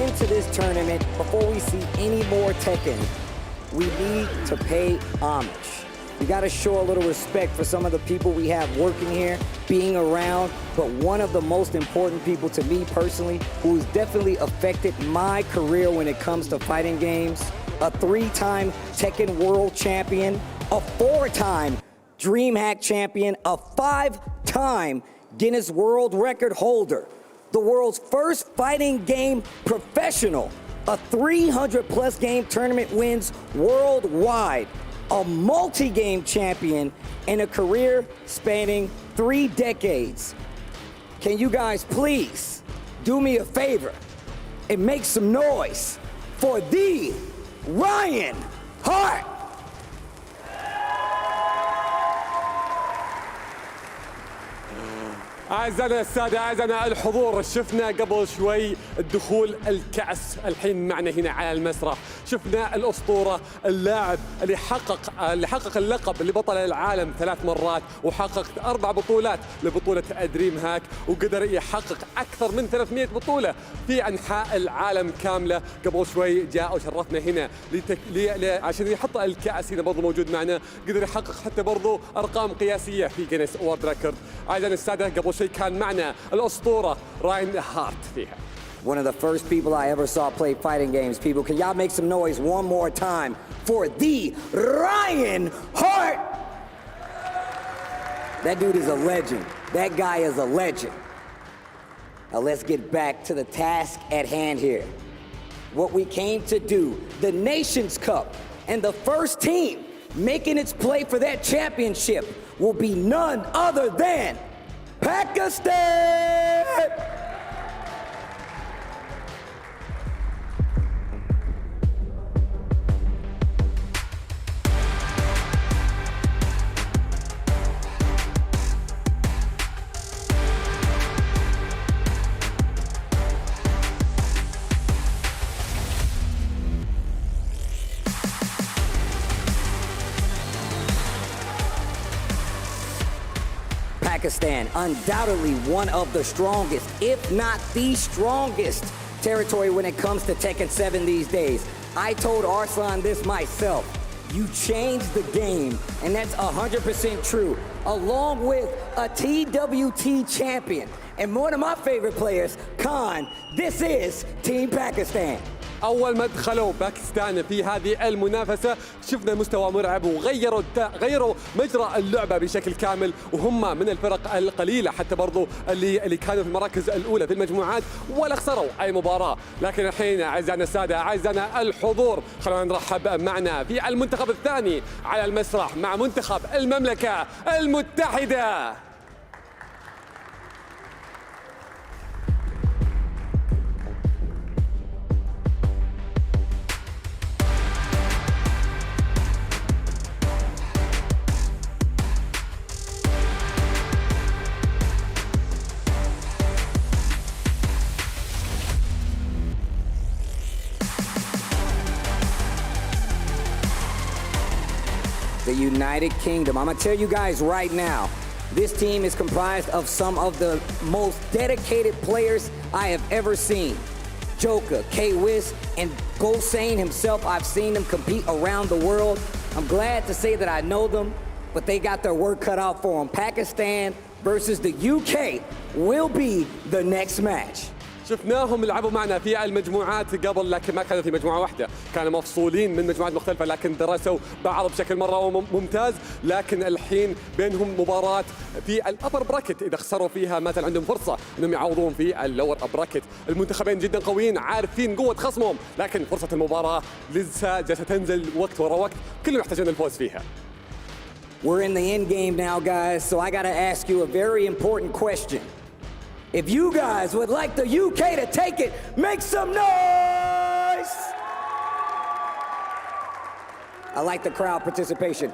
into this tournament, before we see any more Tekken, we need to pay homage. We got to show a little respect for some of the people we have working here, being around, but one of the most important people to me personally, who's definitely affected my career when it comes to fighting games, a 3-time Tekken World Champion, a 4-time DreamHack Champion, a 5-time Guinness World Record holder, the world's first fighting game professional, a 300-plus game tournament wins worldwide, a multi-game champion, and a career spanning 3 decades. Can you guys please do me a favor and make some noise for the Ryan Hart? أعزائنا السادة، أعزائنا الحضور، شفنا قبل شوي الدخول الكأس، الحين معنا هنا على المسرح شفنا الأسطورة، اللاعب اللي حقق اللقب لبطل العالم 3 مرات، وحقق 4 بطولات لبطولة دريم هاك، وقدر يحقق أكثر من 300 بطولة في أنحاء العالم كاملة. قبل شوي جاء وشرفنا هنا عشان يحط الكأس هنا، برضو موجود معنا، قدر يحقق حتى برضو أرقام قياسية في جينيس وورلد ريكورد. أعزائنا السادة، قبل شيء كان معنا الأسطورة راين هارت فيها. One of the first people I ever saw play fighting games. People, can y'all make some noise one more time for the Ryan Hart? That dude is a legend. That guy is a legend. Now let's get back to the task at hand here. What we came to do, the Nations Cup, and the first team making its play for that championship will be none other than Pakistan! Pakistan, undoubtedly one of the strongest, if not the strongest territory when it comes to Tekken 7 these days. I told Arslan this myself. You changed the game, and that's 100% true, along with a TWT champion. And one of my favorite players, Khan, this is Team Pakistan. أول ما دخلوا باكستان في هذه المنافسة شفنا مستوى مرعب، وغيروا مجرى اللعبة بشكل كامل، وهم من الفرق القليلة حتى برضو اللي كانوا في المراكز الأولى في المجموعات ولا خسروا أي مباراة. لكن الحين أعزائنا السادة، أعزائنا الحضور، خلونا نرحب معنا في المنتخب الثاني على المسرح مع منتخب المملكة المتحدة. The United Kingdom. I'm gonna tell you guys right now, this team is comprised of some of the most dedicated players I have ever seen. Joker, K-Wiz, and Gosane himself, I've seen them compete around the world. I'm glad to say that I know them, but they got their work cut out for them. Pakistan versus the UK will be the next match. شفناهم يلعبوا معنا في المجموعات قبل، لكن ما كانوا في مجموعة واحدة، كانوا مفصولين من مجموعات مختلفة، لكن درسوا بعض بشكل مرة ممتاز. لكن الحين بينهم مباراة في الأبر براكت، إذا خسروا فيها مثلا عندهم فرصة إنهم يعوضون في اللور براكت. المنتخبين جدا قويين، عارفين قوة خصمهم، لكن فرصة المباراة لسه جالسة تنزل وقت ورا وقت، كلهم يحتاجون الفوز فيها. We're in the end game now, guys, so I gotta ask you a very important question. If you guys would like the UK to take it, make some noise! I like the crowd participation.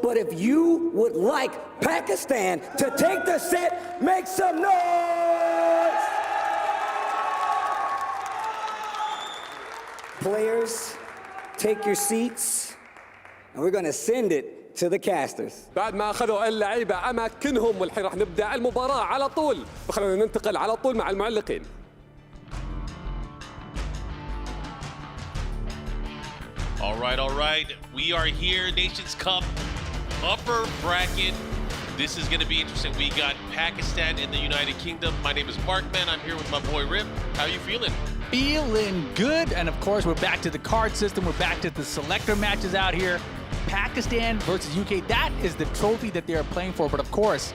But if you would like Pakistan to take the set, make some noise! Players, take your seats, and we're gonna send it to the casters. بعد ما أخذوا اللعيبة أماكنهم، والحين راح نبدأ المباراة على طول، فخلونا ننتقل على طول مع المعلقين. All right. We are here, Nations Cup, upper bracket. This is going to be interesting. We got Pakistan and the United Kingdom. My name is Markman. I'm here with my boy Rip. How you feeling? Feeling good. And of course, we're back to the card system. We're back to the selector matches out here. Pakistan versus UK. That is the trophy that they are playing for. But of course,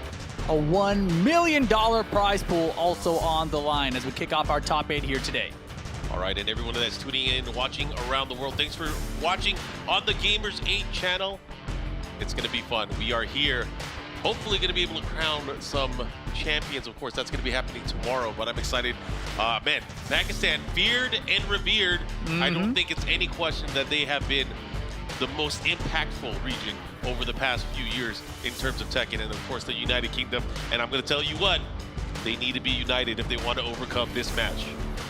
a $1 million prize pool also on the line as we kick off our top 8 here today. All right, and everyone that's tuning in, watching around the world, thanks for watching on the Gamers 8 channel. It's going to be fun. We are here, hopefully going to be able to crown some champions. Of course, that's going to be happening tomorrow, but I'm excited. Man, Pakistan, feared and revered. I don't think it's any question that they have been the most impactful region over the past few years in terms of Tekken, and of course the United Kingdom. And I'm going to tell you what, they need to be united if they want to overcome this match.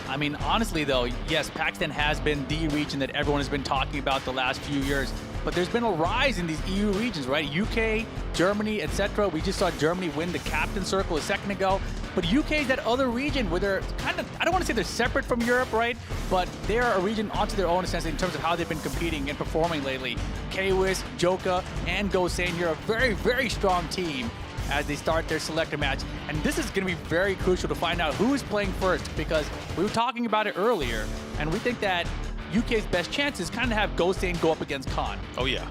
I mean, honestly, though, yes, Pakistan has been the region that everyone has been talking about the last few years. But there's been a rise in these EU regions, right? UK, Germany, etc. We just saw Germany win the captain circle a second ago. But UK is that other region where they're kind of, I don't want to say they're separate from Europe, right? But they're a region onto their own in a sense in terms of how they've been competing and performing lately. Kwis, Joka, and Gosain here, a very, very strong team as they start their selector match. And this is going to be very crucial to find out who is playing first, because we were talking about it earlier, and we think that UK's best chances kind of have Gosain go up against Khan. Oh yeah,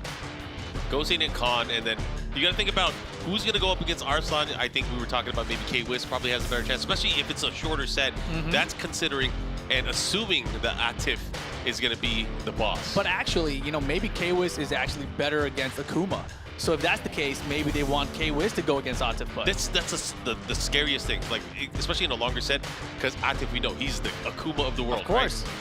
Gosain and Khan, and then you got to think about who's going to go up against Arslan. I think we were talking about maybe Kwis probably has a better chance, especially if it's a shorter set. That's considering and assuming that Atif is going to be the boss. But actually, you know, maybe Kwis is actually better against Akuma. So if that's the case, maybe they want Kwis to go against Atif. But That's the scariest thing, like especially in a longer set, because Atif, we know he's the Akuma of the world. Of course. Right?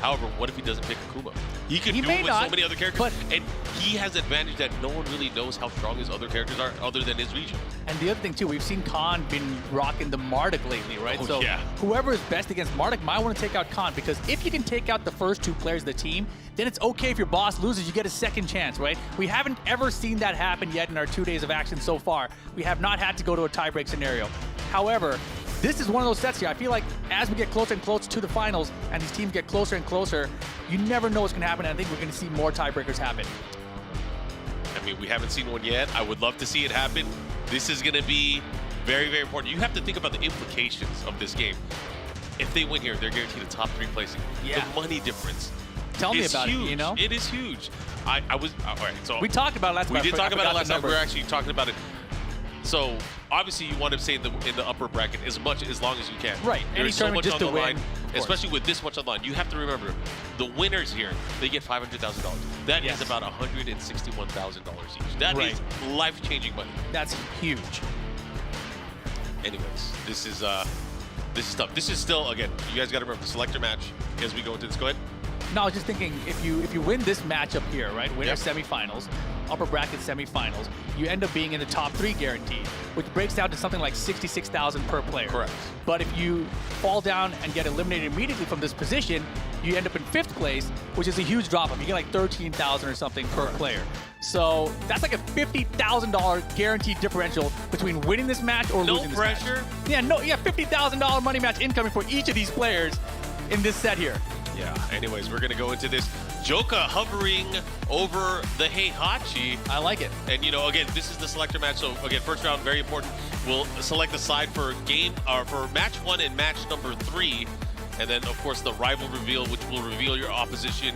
However, what if he doesn't pick Akuma? He could do may it with not, so many other characters, but and he has the advantage that no one really knows how strong his other characters are other than his region. And the other thing too, we've seen Khan been rocking the Marduk lately, right? Oh, so yeah. whoever is best against Marduk might want to take out Khan, because if you can take out the first 2 players of the team, then it's okay if your boss loses, you get a second chance, right? We haven't ever seen that happen yet in our 2 days of action so far. We have not had to go to a tiebreak scenario. However, this is one of those sets here. I feel like as we get closer and closer to the finals and these teams get closer and closer, you never know what's going to happen. And I think we're going to see more tiebreakers happen. I mean, we haven't seen one yet. I would love to see it happen. This is going to be very, very important. You have to think about the implications of this game. If they win here, they're guaranteed a top 3 placing. Yeah. The money difference. Tell me about huge. it, you know? It is huge. I was, all right, so. We talked about it last time. We did talk about it last time. We We're were actually talking about it. So obviously you want to stay in the upper bracket as long as you can. Right. There's Any so tournament much just on to the win, line, of course. especially with this much on the line. You have to remember, the winners here, they get $500,000. That Yes. is about $161,000 each. That Right. is life-changing money. That's huge. Anyways, this is tough. This is still, again, you guys got to remember the selector match as we go into this. Go ahead. No, I was just thinking, if you win this matchup here, right, winner Yep. semifinals, upper bracket semifinals, you end up being in the top 3 guaranteed, which breaks down to something like $66,000 per player. Correct. But if you fall down and get eliminated immediately from this position, you end up in 5th place, which is a huge drop off. You get like $13,000 or something per player. So that's like a $50,000 guaranteed differential between winning this match or losing this match. No pressure. Yeah, $50,000 money match incoming for each of these players in this set here. Yeah, anyways, we're going to go into this. Joka hovering over the Heihachi. I like it. And, you know, again, this is the selector match. So, again, first round, very important. We'll select the side for match 1 and match number 3. And then, of course, the rival reveal, which will reveal your opposition,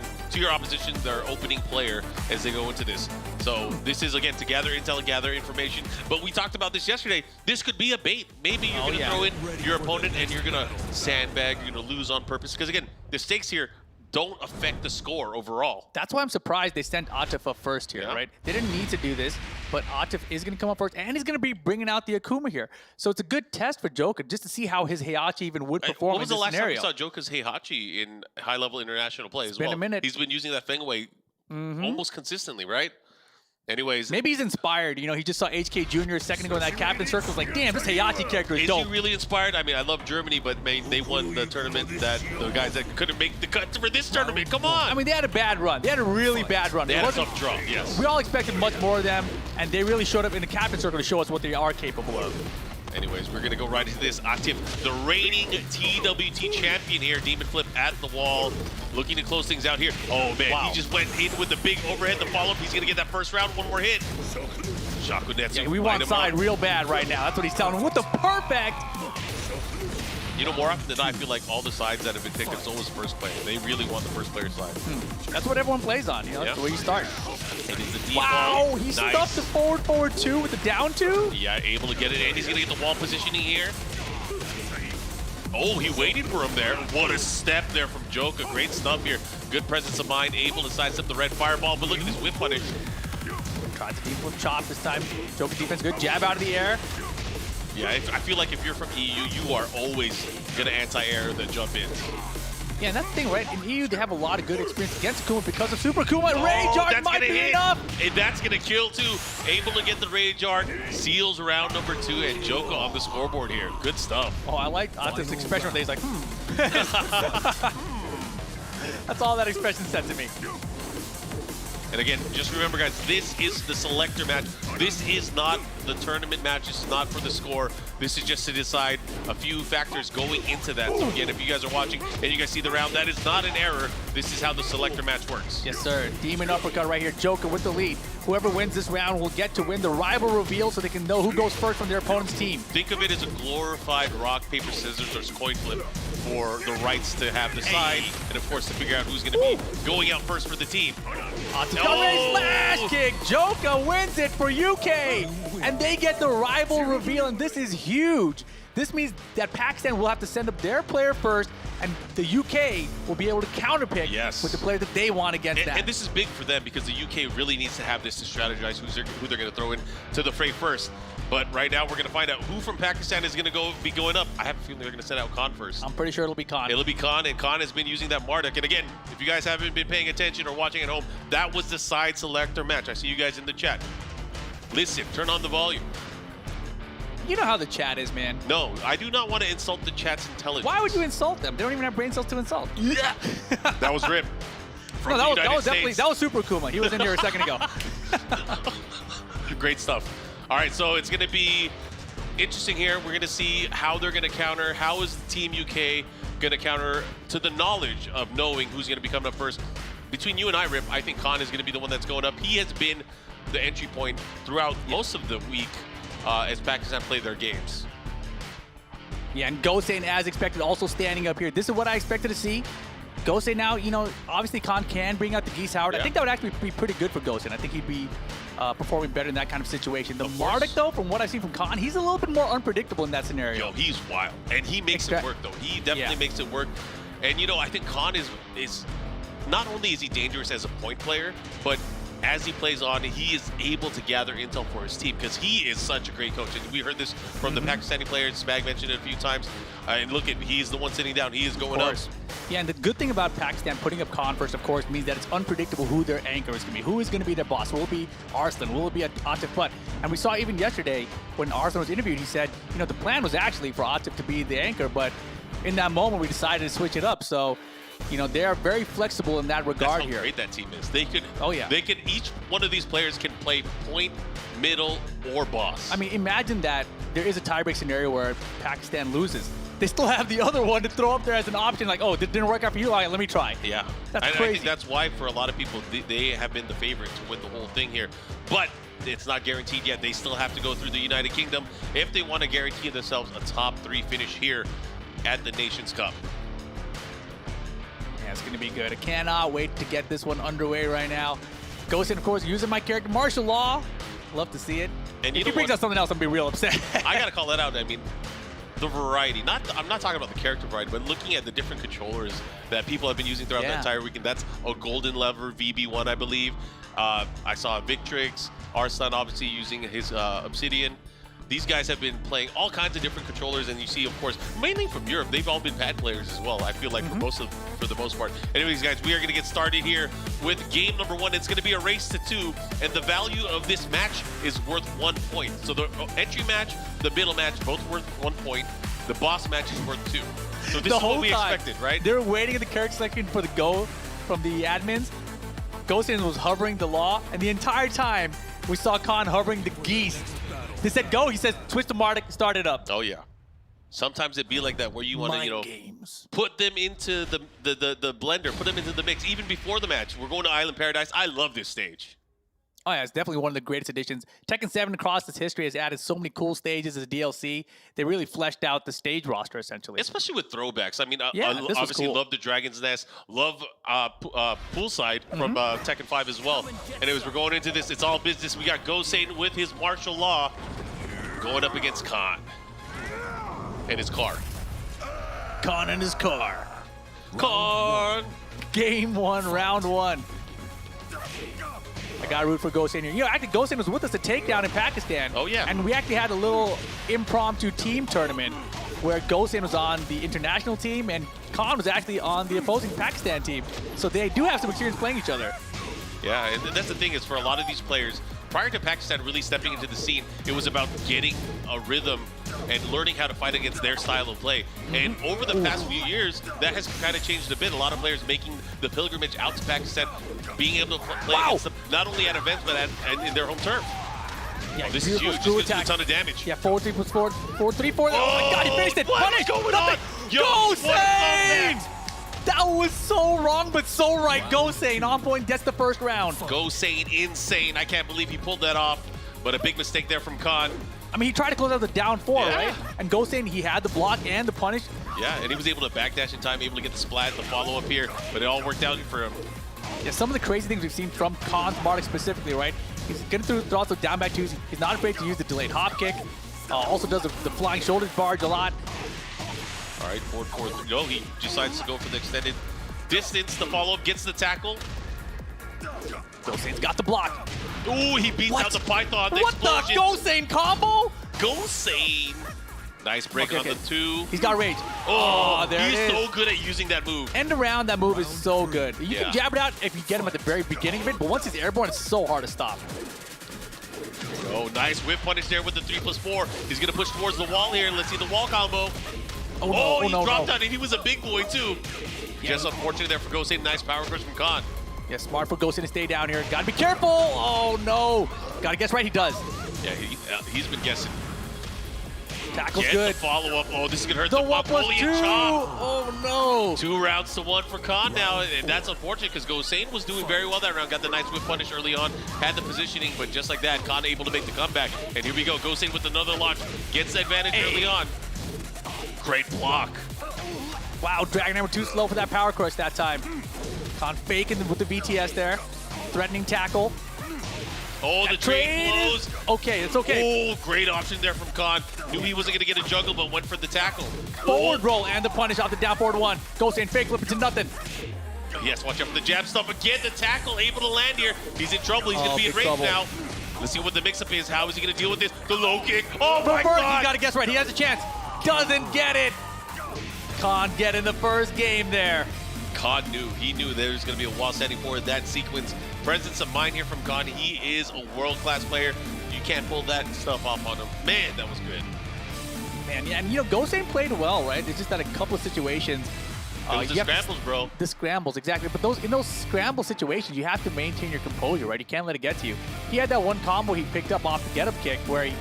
their opening player as they go into this. So this is, again, to gather intel and gather information. But we talked about this yesterday. This could be a bait. Maybe you're going to throw in your opponent and you're going to sandbag, you're going to lose on purpose. Because, again, the stakes here don't affect the score overall. That's why I'm surprised they sent Atif up first here, Yeah. right? They didn't need to do this, but Atif is going to come up first, and he's going to be bringing out the Akuma here. So it's a good test for Joka just to see how his Heihachi even would perform What was in the this last scenario. time we saw Joka's Heihachi in high-level international play as been well? a minute. He's been using that Fengway almost consistently, right? Anyways, Maybe he's inspired. You know, he just saw HK Jr. a second ago in that captain circle. Was like, damn, this Heihachi character is is dope. he really inspired? I mean, I love Germany, but man, they won the tournament that the guys that couldn't make the cut for this tournament. Come on! I mean, they had a bad run. They had a really bad run. they It had a wasn't- tough draw. Yes. We all expected much more of them, and they really showed up in the captain circle to show us what they are capable of. Anyways, we're gonna go right into this. Atif, the reigning TWT champion here. Demon Flip at the wall. looking to close things out here. Oh man, Wow. he just went in with the big overhead, the follow-up. He's gonna get that first round, one more hit. Shakunetsu. Yeah, we want side real bad right now. That's what he's telling him with the perfect. You know, more often than not, I feel like all the sides that have been picked, it's always first player. They really want the first player side. That's what everyone plays on. You know, that's the way you start. It is the deep Wow, ball. he Nice. stuffed the forward 2 with the down 2. Yeah, able to get it, and he's gonna get the wall positioning here. Oh, he waited for him there. What a step there from Joka. Great stuff here. Good presence of mind, able to sidestep the red fireball, but look at this whip punish. Tried to deep with chop this time. Joker defense, good jab out of the air. Yeah, I feel like if you're from EU, you are always gonna anti-air the jump in. Yeah, and that's the thing, right? In EU, they have a lot of good experience against Kuma because of Super Kuma. Rage Art that's might gonna be hit. enough. And that's gonna kill too. Able to get the Rage Art, seals round number 2, and Joka on the scoreboard here. Good stuff. Oh, I like Atif's expression where he's like, That's all that expression said to me. And again, just remember, guys, this is the selector match. This is not the tournament match. This is not for the score. This is just to decide a few factors going into that. So again, if you guys are watching and you guys see the round, that is not an error. This is how the selector match works. Yes, sir. Demon uppercut right here. Joker with the lead. Whoever wins this round will get to win the rival reveal so they can know who goes first from their opponent's team. Think of it as a glorified rock, paper, scissors, or coin flip for the rights to have the side, and of course to figure out who's going to be going out first for the team. Slash kick. Joka wins it for UK, and they get the rival reveal, and this is huge. This means that Pakistan will have to send up their player first, and the UK will be able to counterpick with the player that they want against that. And this is big for them because the UK really needs to have this to strategize who they're going to throw in to the fray first. But right now, we're going to find out who from Pakistan is going to be going up. I have a feeling they're going to send out Khan first. I'm pretty sure it'll be Khan. It'll be Khan, and Khan has been using that Marduk. And again, if you guys haven't been paying attention or watching at home, that was the side selector match. I see you guys in the chat. Listen, turn on the volume. You know how the chat is, man. No, I do not want to insult the chat's intelligence. Why would you insult them? They don't even have brain cells to insult. Yeah. That was Rip. No, that was definitely, that was Super Kuma. He was in here a second ago. Great stuff. All right, so it's going to be interesting here. We're going to see how they're going to counter. How is Team UK going to counter to the knowledge of knowing who's going to be coming up first? Between you and I, Rip, I think Khan is going to be the one that's going up. He has been the entry point throughout most of the week as Pakistan play their games. Yeah, and Gosen, as expected, also standing up here. This is what I expected to see. Gosen now, you know, obviously Khan can bring out the Geese Howard. Yeah. I think that would actually be pretty good for Gosen. I think he'd be performing better in that kind of situation. The Marduk, though, from what I've seen from Khan, he's a little bit more unpredictable in that scenario. Yo, he's wild. And he makes it work, though. He definitely makes it work. And, you know, I think Khan is not only is he dangerous as a point player, but as he plays on, he is able to gather intel for his team because he is such a great coach. And we heard this from the Pakistani players. Spag mentioned it a few times. And look at, he's the one sitting down. He is going up. Yeah, and the good thing about Pakistan putting up Khan first, of course, means that it's unpredictable who their anchor is going to be. Who is going to be their boss? Will it be Arslan? Will it be Atif Butt? And we saw even yesterday when Arslan was interviewed, he said, you know, the plan was actually for Atif to be the anchor, but in that moment we decided to switch it up. So, you know, they are very flexible in that regard here. That's how great that team is. They could, they could, each one of these players can play point, middle, or boss. I mean, imagine that there is a tiebreak scenario where Pakistan loses. They still have the other one to throw up there as an option, like, oh, it didn't work out for you? All right, let me try. Yeah. That's crazy. I think that's why, for a lot of people, they have been the favorite to win the whole thing here. But it's not guaranteed yet. They still have to go through the United Kingdom if they want to guarantee themselves a top 3 finish here at the Nations Cup. Yeah, it's going to be good. I cannot wait to get this one underway right now. Gosen, of course, using my character, martial law. Love to see it. And if he brings out something else, I'm going to be real upset. I got to call that out. I mean, the variety. I'm not talking about the character variety, but looking at the different controllers that people have been using throughout the entire weekend. That's a golden lever VB1, I believe. I saw Victrix, Arslan obviously using his Obsidian. These guys have been playing all kinds of different controllers, and you see, of course, mainly from Europe, they've all been pad players as well. I feel like for the most part. Anyways, guys, we are going to get started here with game number 1. It's going to be a race to 2, and the value of this match is worth 1 point. So the entry match, the middle match, both worth 1 point. The boss match is worth 2. So this is what we expected, right? They're waiting at the character selection for the go from the admins. Gosen was hovering the law, and the entire time we saw Khan hovering the geese. They said go, he says twist the Marduk, start it up. Oh yeah. Sometimes it be like that where you want to, games. put them into the blender, put them into the mix even before the match. We're going to Island Paradise. I love this stage. Oh yeah, it's definitely one of the greatest additions. Tekken 7 across its history has added so many cool stages as DLC. They really fleshed out the stage roster essentially. Especially with throwbacks. I mean, Yeah, I this was obviously cool. love the Dragon's Nest, love Poolside from Tekken 5 as well. And as we're going into this, it's all business. We got Go Satan with his martial law going up against Khan and his car. Khan in his car. Khan! Game 1, round 1. I gotta root for Gosen here. You know, actually, Gosen was with us at Takedown in Pakistan. Oh, yeah. And we actually had a little impromptu team tournament where Gosen was on the international team and Khan was actually on the opposing Pakistan team. So they do have some experience playing each other. Yeah, and that's the thing is for a lot of these players, prior to Pakistan really stepping into the scene, it was about getting a rhythm and learning how to fight against their style of play. And over the past few years, that has kind of changed a bit. A lot of players making the pilgrimage out to Pakistan, being able to play against them, not only at events, but in their home turf. Yeah, Oh, this is huge. This is a ton of damage. Yeah, 4-3 plus 4, 4-3, 4. Oh my god, he finished it! What Punish! is going Nothing! on? Yo, what is on Gosen! that? That was so wrong, but so right. Gosen on point, gets the first round. Go Sane, insane. I can't believe he pulled that off. But a big mistake there from Khan. I mean, he tried to close out the down 4, Yeah. right? And Gosen, he had the block and the punish. Yeah, and he was able to backdash in time, able to get the splat, the follow-up here. But it all worked out for him. Yeah, some of the crazy things we've seen from Khan's Martic specifically, right? He's getting through also down back twos. He's not afraid to use the delayed hop kick. Also does the flying shoulders barge a lot. All right, 4-4-3. No, he decides to go for the extended distance. The follow-up gets the tackle. Gosen's got the block. Ooh, he beats out the Python. The What the? explosion. Gosen combo? Go Sane. Nice break on the 2. He's got rage. Oh, there he's it is. so good at using that move. End around, that move is so good. You Yeah. can jab it out if you get him at the very beginning of it, but once he's airborne, it's so hard to stop. Oh, nice whip punish there with the 3+4. He's going to push towards the wall here. Let's see the wall combo. Oh, no, he no, dropped no. out, and he was a big boy, too. Just unfortunate there for Go Sane. Nice power crush from Khan. Yeah, smart for Gosen to stay down here. Gotta be careful. Oh, no. Gotta guess right, he does. Yeah, he's been guessing. Tackle's Get good. the follow-up. Oh, this is going to hurt The the 1+2. Mongolian chop. Oh, no. 2 rounds to 1 for Khan now, and that's unfortunate because Go Sane was doing very well that round. Got the nice whip punish early on, had the positioning, but just like that, Khan able to make the comeback. And here we go, Go Sane with another launch, gets the advantage early on. Great block. Wow, Dragon Hammer too slow for that power crush that time. Khan faking with the VTS there. Threatening tackle. Oh, the trade blows. Okay, it's okay. Oh, great option there from Khan. Knew he wasn't going to get a juggle, but went for the tackle. Forward roll and the punish off the down forward 1. Gosen fake flip into nothing. Yes, watch out for the jab stuff. Again, the tackle able to land here. He's in trouble. He's going to be in big range trouble. now. Let's see what the mix-up is. How is he going to deal with this? The low kick. Oh, my Reverse, God. you gotta guess right. He has a chance. Doesn't get it. Khan getting the first game there. Khan knew. He knew there was going to be a wall setting for that sequence. Presence of mind here from Khan. He is a world-class player. You can't pull that stuff off on him. Man, that was good. Man, yeah, and you know, Gosen played well, right? It's just that a couple of situations. It was the you have to- scrambles, bro. The scrambles, exactly. But in those scramble situations, you have to maintain your composure, right? You can't let it get to you. He had that one combo he picked up off the get-up kick where he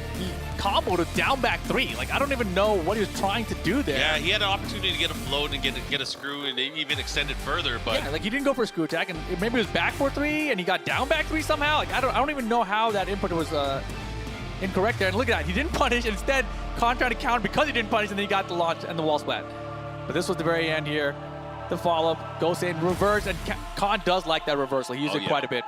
comboed a down back 3. Like, I don't even know what he was trying to do there. Yeah, he had an opportunity to get a float and get a screw and even extend it further, but Yeah, like he didn't go for a screw attack, and maybe it was back 4-3, and he got down back 3 somehow. Like I don't even know how that input was incorrect there. And look at that, he didn't punish. Instead, Khan tried to counter because he didn't punish, and then he got the launch and the wall splat. But this was the very end here. The follow-up goes in reverse, and Khan does like that reversal. He uses it quite a bit.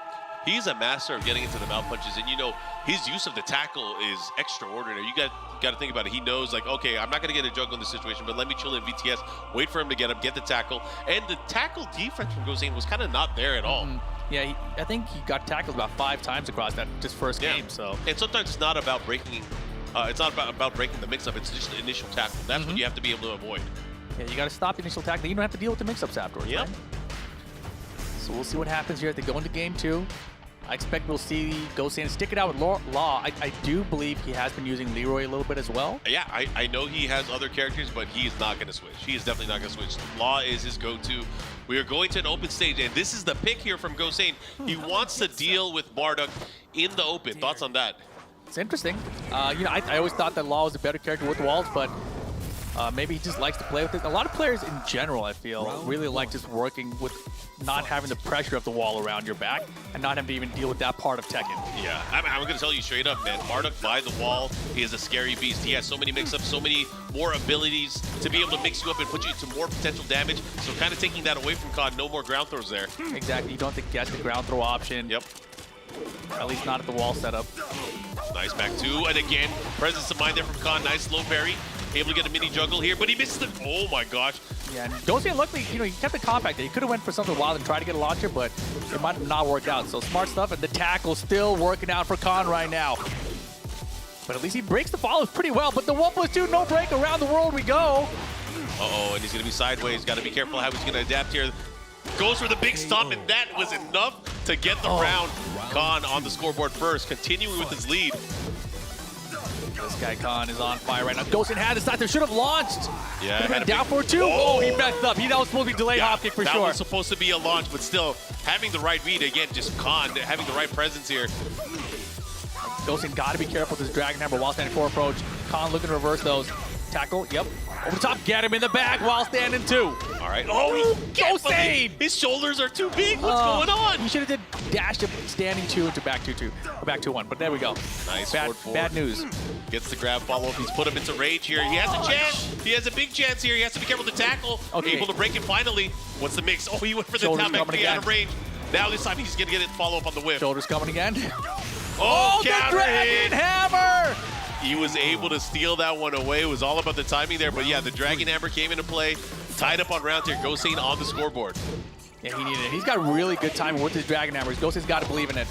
he's a master of getting into the mount punches, and you know his use of the tackle is extraordinary. You got to think about it. He knows, like, okay, I'm not going to get a juggle in this situation, but let me chill in VTS, wait for him to get up, get the tackle, and the tackle defense from Gozain was kind of not there at all. Yeah, I think he got tackled about 5 times across that just first game. So, and sometimes it's not about breaking. It's not about breaking the mix-up. It's just the initial tackle. That's what you have to be able to avoid. yeah, you got to stop the initial tackle. You don't have to deal with the mix-ups afterwards. Yep. Right? So we'll see what happens here as they go into game 2. I expect we'll see Gozain stick it out with Law. I do believe he has been using Leroy a little bit as well. Yeah, I know he has other characters, but he is not going to switch. He is definitely not going to switch. Law is his go-to. We are going to an open stage, and this is the pick here from Gozain. He wants to deal with Marduk in the open. Thoughts on that? It's interesting. You know, I always thought that Law was a better character with walls, but Maybe he just likes to play with it. A lot of players in general, I feel, really like just working with not having the pressure of the wall around your back and not having to even deal with that part of Tekken. Yeah, I'm going to tell you straight up, man. Marduk by the wall is a scary beast. He has so many mix-ups, so many more abilities to be able to mix you up and put you into more potential damage. So kind of taking that away from Khan, no more ground throws there. Exactly. You don't have to get the ground throw option. Yep. At least not at the wall setup. Nice back two, and again, presence of mind there from Khan. Nice slow parry. Able to get a mini juggle here, but he misses the... Oh my gosh. Yeah, and Gosen, luckily, he kept the compact there. He could have went for something wild and tried to get a launcher, but it might have not worked out. So smart stuff, and the tackle still working out for Khan right now. But at least he breaks the follows pretty well. But the 1+2 no break, around the world we go. Uh-oh, and he's going to be sideways. Got to be careful how he's going to adapt here. Goes for the big stomp, and that was enough to get the round. Khan on the scoreboard first, continuing with his lead. This guy Khan is on fire right now. Gosen had the side there, should have launched. Yeah, could have been down for two. Oh, he messed up. That was supposed to be delayed hop kick for that sure. That was supposed to be a launch, but still, having the right read, again, just Khan having the right presence here. Gosen got to be careful with his Dragon Hammer while standing 4 approach. Khan looking to reverse those. Tackle, yep. Over the top, get him in the back while standing 2. All right. Oh, Gosen! His shoulders are too big. What's going on? He should have did dash to standing 2 into back 2-2, or back 2-1. But there we go. Nice. Bad news. Gets the grab follow up. He's put him into rage here. He has a chance. He has a big chance here. He has to be careful to tackle. Okay. Able to break it finally. What's the mix? Oh, he went for the Shoulders top back coming out again. of range. Now this time he's gonna get it follow up on the whip. Shoulders coming again. Oh, the counter Dragon hit. Hammer! He was able to steal that one away. It was all about the timing there, but yeah, the Dragon Hammer came into play, tied up on round here. Gosen on the scoreboard. Yeah, he needed it. He's got really good timing with his Dragon Hammers. Gosen's got to believe in it.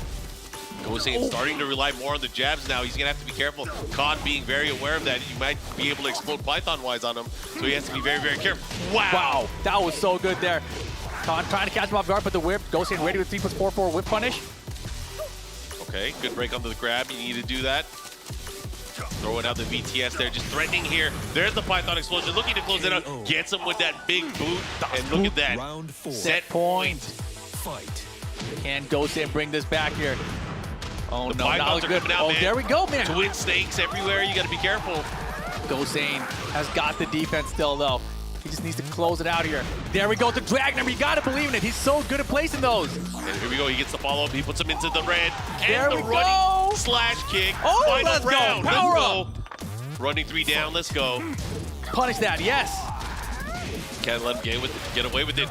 Gosen starting to rely more on the jabs now. He's gonna have to be careful. Khan being very aware of that. You might be able to explode Python-wise on him, so he has to be very, very careful. Wow, that was so good there. Khan trying to catch him off guard, but the whip. Gosen ready with 3+4 whip punish. Okay, good break onto the grab. You need to do that. Throwing out the VTS there, just threatening here. There's the Python explosion, looking to close it out. Gets him with that big boot, and look at that. Round 4. Set point. Fight. Can Gosen bring this back here? Oh The no, that Pythons was are good. coming out, Oh, man. there we go, man. Twin snakes everywhere. You got to be careful. Gosen has got the defense still, though. He just needs to close it out here. There we go, the Dragon Hammer. You got to believe in it. He's so good at placing those. And here we go. He gets the follow-up. He puts him into the red. There And we the running go. slash kick. Oh, Final let's go. round. Power Let's up. go. Running 3 down. Let's go. Punish that, yes. Can't let him get away with it.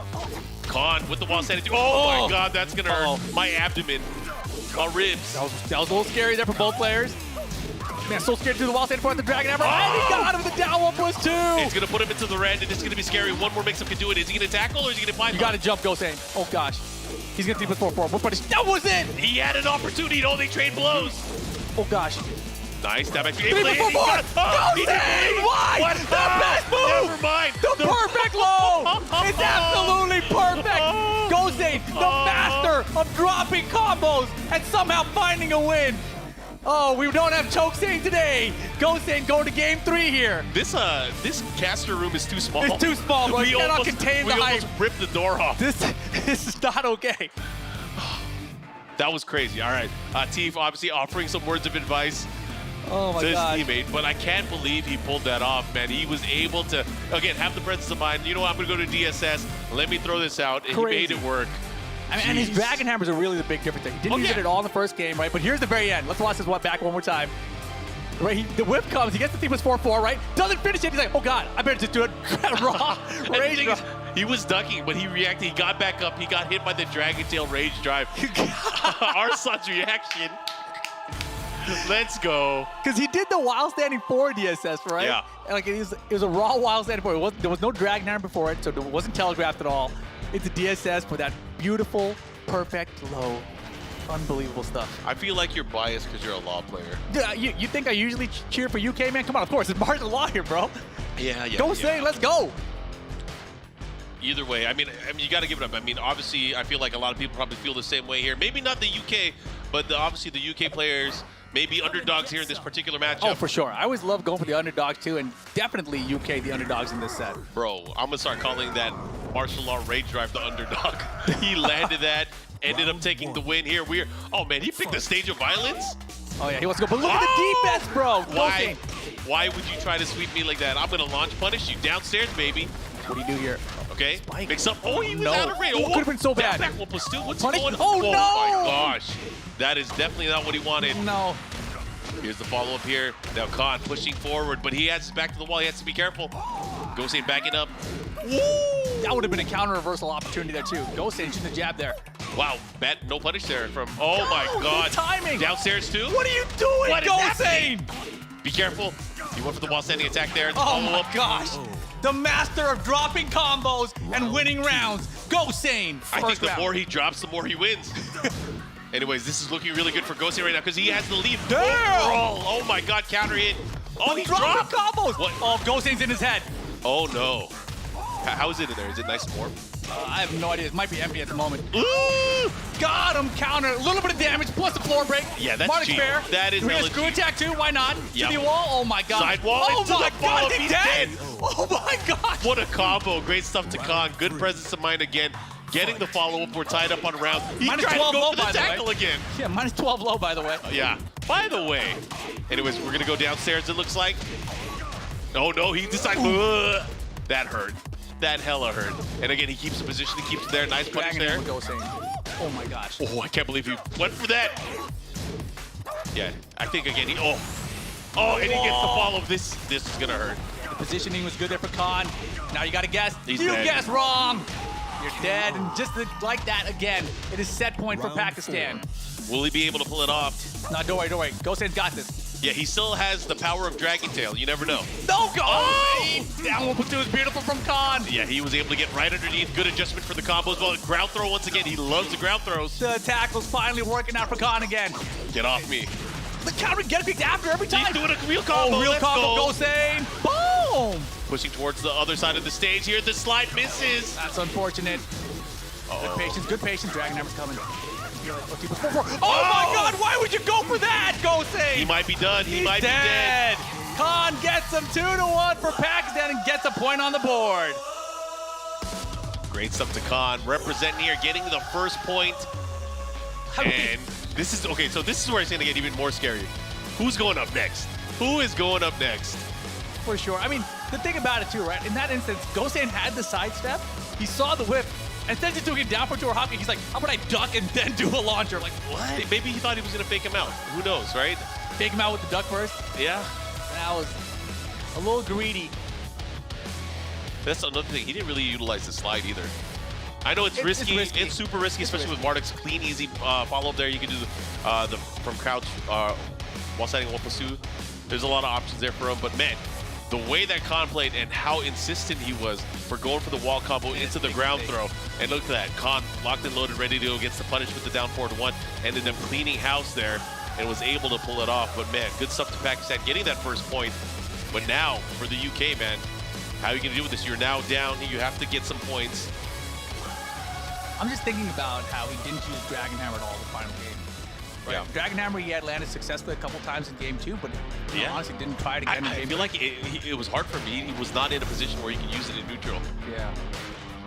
Khan with the wall sanity. Oh, my God, that's gonna hurt my abdomen, my ribs. That was a little scary there for both players. Man, so scared to do the wall stand for the Dragon Hammer. And he got him with the down 1+2. It's gonna put him into the red, and it's gonna be scary. One more mix-up can do it. Is he gonna tackle or is he gonna find? You got to jump, Gosen. Oh gosh, he's gonna 3+4. Whip punish. That was it. He had an opportunity to only trade blows. Oh gosh. Nice. That back. 3+4 more. Gosen! Why? What? The best move. Never mind. The perfect low! It's absolutely perfect! Gosen, the master of dropping combos and somehow finding a win. Oh, we don't have Chokesane today. Gosen going to game 3 here. This caster room is too small. It's too small, bro. You cannot contain the We hype. almost ripped the door off. This is not okay. That was crazy. All right. Teef obviously offering some words of advice Oh my to his god. teammate, but I can't believe he pulled that off, man. He was able to, again, have the presence of mind. You know what? I'm going to go to DSS. Let me throw this out. And Crazy. he made it work. I mean, and his Dragon Hammers are really the big difference there. He didn't use it at all in the first game, right? But here's the very end. Let's watch this one back one more time. Right, the whip comes, he gets the 3+4, right? Doesn't finish it, he's like, oh god, I better just do it. Raw, And the rage thing drive. is, he was ducking, but he reacted. He got back up. He got hit by the Dragon Tail Rage Drive. Our son's reaction. Let's go. Because he did the wild standing 4 DSS, right? Yeah. And like it was a raw wild standing 4. There was no Dragon Hammer before it, so it wasn't telegraphed at all. It's a DSS for that beautiful, perfect, low, unbelievable stuff. I feel like you're biased because you're a law player. Yeah, you think I usually cheer for UK, man? Come on, of course, it's martial law here, bro. Yeah. Go say, let's go. Either way, I mean, you got to give it up. I mean, obviously, I feel like a lot of people probably feel the same way here. Maybe not the UK, but obviously the UK players may be underdogs here in this particular matchup. Oh, for sure. I always love going for the underdog too, and definitely UK the underdogs in this set. Bro, I'm gonna start calling that martial law rage drive the underdog. He landed that, ended up taking the win here. Oh man, he picked the stage of violence. Oh yeah, he wants to go, but look at the defense, bro. Why? Gosen. Why would you try to sweep me like that? I'm gonna launch punish you downstairs, baby. What do you do here? Okay, Spike. mix up. Oh, he was No. out of range. Oh, could've been so bad. Back 1+2. What's Punish. going on? Oh, no. my gosh. That is definitely not what he wanted. No. Here's the follow-up here. Now Khan pushing forward, but he has his back to the wall. He has to be careful. Gosei backing up. Woo! That would have been a counter reversal opportunity there too. Gosei shooting the jab there. Wow, bad, no punish there from, oh my God. Good timing. Downstairs too? What are you doing, What is Gosei? Be careful. He went for the wall standing attack there. The Oh my follow-up. gosh. The master of dropping combos and winning rounds. Gosei. I think the more he drops, the more he wins. Anyways, this is looking really good for Gosei right now because he has the lead Damn! overall. Oh my God, counter hit. Oh, he dropped. dropping combos. What? Oh, Gosei's in his head. Oh no. How is it in there? Is it nice and warm? I have no idea. It might be empty at the moment. Ooh! Got him. Counter. A little bit of damage plus the floor break. Yeah, that's Martin's cheap. fair. That is Do we have hella screw cheap. attack too? Why not? Yep. To the wall. Oh my God. Side wall Oh into my the God. follow-up. He's He's dead. dead. Oh my gosh. What a combo. Great stuff to Khan. Good presence of mind again. Getting the follow-up. We're tied up on round. He Minus tried to 12 go low, for the by the way. tackle again. Yeah, minus 12 low, by the way. Yeah. By the way. Anyways, we're going to go downstairs, it looks like. Oh, no. He decided. That hurt. That hella hurt. And again, he keeps the position. He keeps it there. Nice punish Dragging there. him with Gosei. Oh my gosh. Oh, I can't believe he went for that. Yeah, I think again he. Oh, and he gets the follow. This is gonna hurt. The positioning was good there for Khan. Now you got to guess. He's you dead. guessed wrong. You're dead. And just like that again, it is set point for Pakistan. Will he be able to pull it off? No, don't worry. Gosei's got this. Yeah, he still has the power of Dragon Tail. You never know. No, go! Oh! Down 1+2 is beautiful from Khan. Yeah, he was able to get right underneath. Good adjustment for the combo as well. Ground throw once again. He loves the ground throws. The tackle's finally working out for Khan again. Get off me. The counter get picked after every time. He's doing a real combo. Oh, real Let's combo, go. Gosei. Boom! Pushing towards the other side of the stage here. The slide misses. That's unfortunate. Good patience. Dragon Hammer's coming. Oh my God! Why would you go for that, Gosei? He might be done. He He's might be dead. Khan gets him 2-1 for Pakistan and gets a point on the board. Great stuff to Khan. Representing here, getting the first point. And this is, okay, so this is where it's gonna get even more scary. Who's going up next? Who is going up next? For sure. I mean, the thing about it too, right? In that instance, Gosei had the sidestep. He saw the whip. Instead of doing down for to a hockey, he's like, how about I duck and then do a launcher? Like, what? Maybe he thought he was gonna fake him out. Who knows, right? Take him out with the duck first. Yeah. That was a little greedy. That's another thing. He didn't really utilize the slide either. I know it's risky. It's super risky, especially with Marduk's clean, easy follow-up there. You can do the from crouch while standing 1+2. There's a lot of options there for him, but man, the way that Khan played and how insistent he was for going for the wall combo into the ground throw. And look at that, Khan locked and loaded, ready to go against the punish with the down forward one, ended up cleaning house there and was able to pull it off. But man, good stuff to Pakistan getting that first point. But now for the UK, man, how are you gonna do with this? You're now down, you have to get some points. I'm just thinking about how he didn't use Dragon Hammer at all the final game. Right? Yeah. Dragon Hammer he had landed successfully a couple times in game 2, but you know, honestly didn't try it again in I game feel like it was hard for me. He was not in a position where he could use it in neutral. Yeah.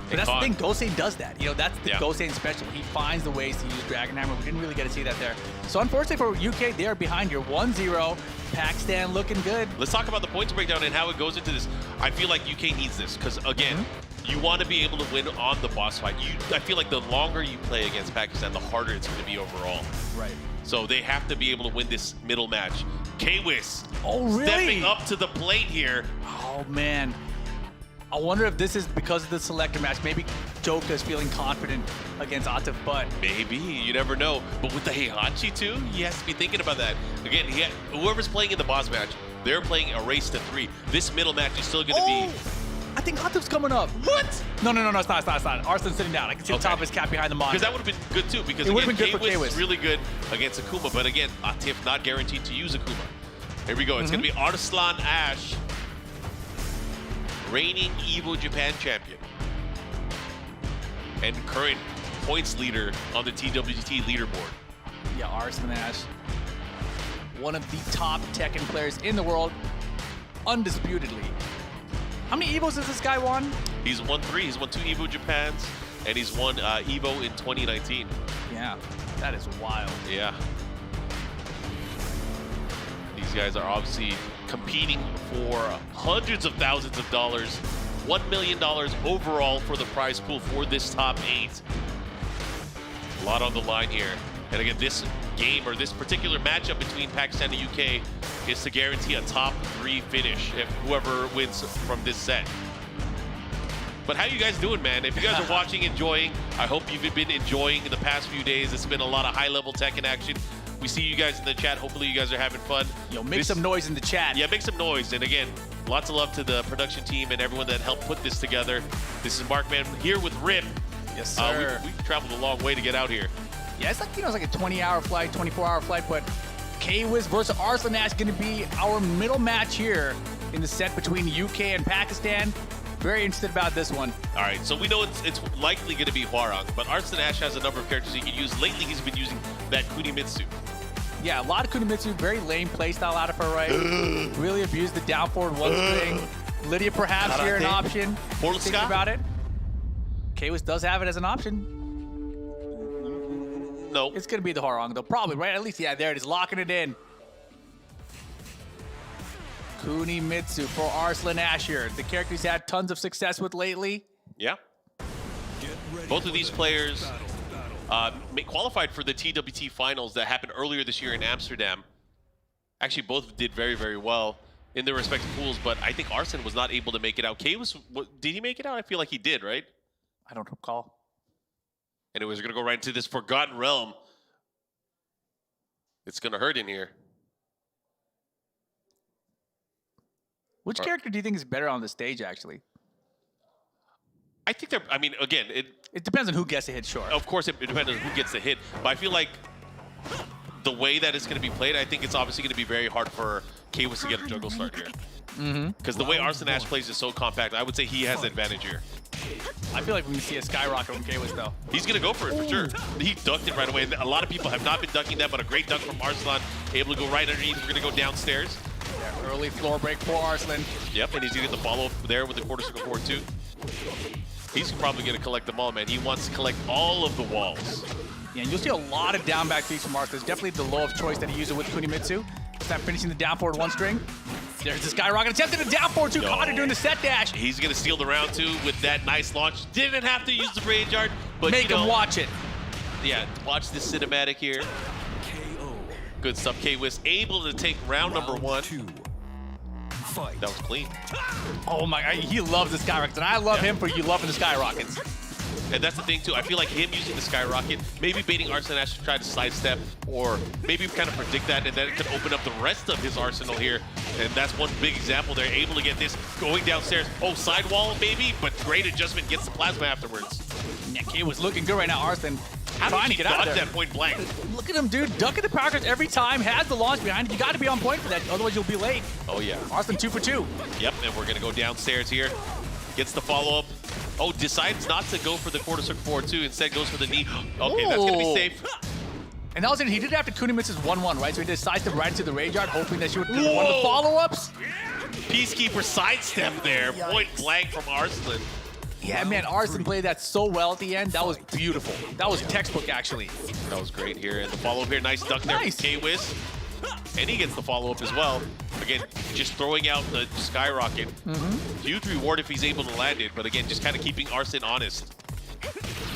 But that's the thing, Gosei does that. You know, that's the Yeah. Gosei special. He finds the ways to use Dragon Hammer. We didn't really get to see that there. So unfortunately for UK, they are behind here 1-0. Pakistan looking good. Let's talk about the points breakdown and how it goes into this. I feel like UK needs this because, again, you want to be able to win on the boss fight. I feel like the longer you play against Pakistan, the harder it's going to be overall. Right. So they have to be able to win this middle match. Kwis really? stepping up to the plate here. Oh, man. I wonder if this is because of the selector match. Maybe Joka is feeling confident against Atif, but Maybe, you never know. But with the Heihachi too, he has to be thinking about that. Again, whoever's playing in the boss match, they're playing a race to 3. This middle match is still going to be... I think Atif's coming up. What? No, it's not. Arslan's sitting down. I can see the top of his cap behind the monitor. Because that would have been good too. Because It would have again, been good for Kwis is Kwis. really good against Akuma. But again, Atif not guaranteed to use Akuma. Here we go. It's going to be Arslan Ash, reigning Evo Japan champion and current points leader on the TWT leaderboard. Yeah, Arslan Ash, one of the top Tekken players in the world, undisputedly. How many Evos has this guy won? He's won 3. He's won 2 Evo Japans, and he's won Evo in 2019. Yeah, that is wild. Yeah. These guys are obviously competing for hundreds of thousands of dollars, $1 million overall for the prize pool for this top 8. A lot on the line here. And again, this game or this particular matchup between Pakistan and UK is to guarantee a top 3 finish if whoever wins from this set. But how you guys doing, man? If you guys are watching, enjoying, I hope you've been enjoying the past few days. It's been a lot of high-level Tekken action. We see you guys in the chat. Hopefully you guys are having fun. Yo, make some noise in the chat. Yeah, make some noise. And again, lots of love to the production team and everyone that helped put this together. This is Markman here with Rip. Yes, sir. We traveled a long way to get out here. Yeah, it's like, it's like a 20-hour flight, 24-hour flight, but K-Wiz versus Arslan Ash going to be our middle match here in the set between UK and Pakistan. Very interested about this one. All right, so we know it's likely going to be Hwarang, but Arslan Ash has a number of characters he can use. Lately, he's been using that Kunimitsu. Yeah, a lot of Kunimitsu, very lame playstyle out of her, right? Really abused the down forward one string. Lydia perhaps here an option. Think about it. K-Wiz does have it as an option. No. It's going to be the Hwarang, though. Probably, right? At least, yeah, there it is. Locking it in. Kunimitsu for Arslan Ash here. The character he's had tons of success with lately. Yeah. Both of these players qualified for the TWT finals that happened earlier this year in Amsterdam. Actually, both did very, very well in their respective pools, but I think Arslan was not able to make it out. Did he make it out? I feel like he did, right? I don't recall. Anyways, we're going to go right into this Forgotten Realm. It's going to hurt in here. Which character do you think is better on the stage, actually? I think they're, I mean, again, it depends on who gets the hit, sure. Of course, it depends on who gets the hit, but I feel like the way that it's going to be played, I think it's obviously going to be very hard for K-Wiz to get a juggle start here. Because the way Arslan Ash plays is so compact, I would say he has the advantage here. I feel like we can see a skyrocket from K-Wiz, though. He's going to go for it, for sure. He ducked it right away. A lot of people have not been ducking that, but a great duck from Arslan, able to go right underneath. We're going to go downstairs. Yeah, early floor break for Arslan. Yep, and he's going to get the follow-up there with the quarter circle forward, too. He's probably going to collect them all, man. He wants to collect all of the walls. Yeah, and you'll see a lot of down back threes from Arslan. It's definitely the low of choice that he uses with Kunimitsu. It's not finishing the down forward one string. There's the skyrocket. Attempted a down forward two. No. Caught it doing the set dash. He's going to steal the round two with that nice launch. Didn't have to use the Rage Art, but make him watch it. Yeah, watch this cinematic here. Good stuff. K-Wiz able to take round number 1. That was clean. Oh my God, he loves the skyrockets, and I love him for you loving the skyrockets. And that's the thing too. I feel like him using the skyrocket, maybe baiting Arslan Ash to try to sidestep, or maybe kind of predict that, and then it could open up the rest of his arsenal here. And that's one big example. They're able to get this going downstairs. Oh, sidewall maybe, but great adjustment, gets the plasma afterwards. Yeah, K-Wiz looking good right now. Arslan trying to get out of there. That point blank. Look at him, dude. Ducking the power cards every time. Has the launch behind it. You got to be on point for that, otherwise you'll be late. Oh yeah. Arslan 2 for 2. Yep, and we're gonna go downstairs here. Gets the follow-up. Oh, decides not to go for the quarter circle forward too. Instead goes for the knee. Okay, that's gonna be safe. And that was it. He did it after Kunimitsu's 1-1, right? So he did sidestep right into the Rage Art, hoping that she would do one of the follow-ups. Peacekeeper sidestep there. Point blank from Arslan. Yeah, man, Arslan played that so well at the end. That was beautiful. That was textbook, actually. That was great here. And the follow-up here, nice duck there from K-Wiz. And he gets the follow-up as well. Again, just throwing out the skyrocket. Huge reward if he's able to land it. But again, just kind of keeping Arslan honest.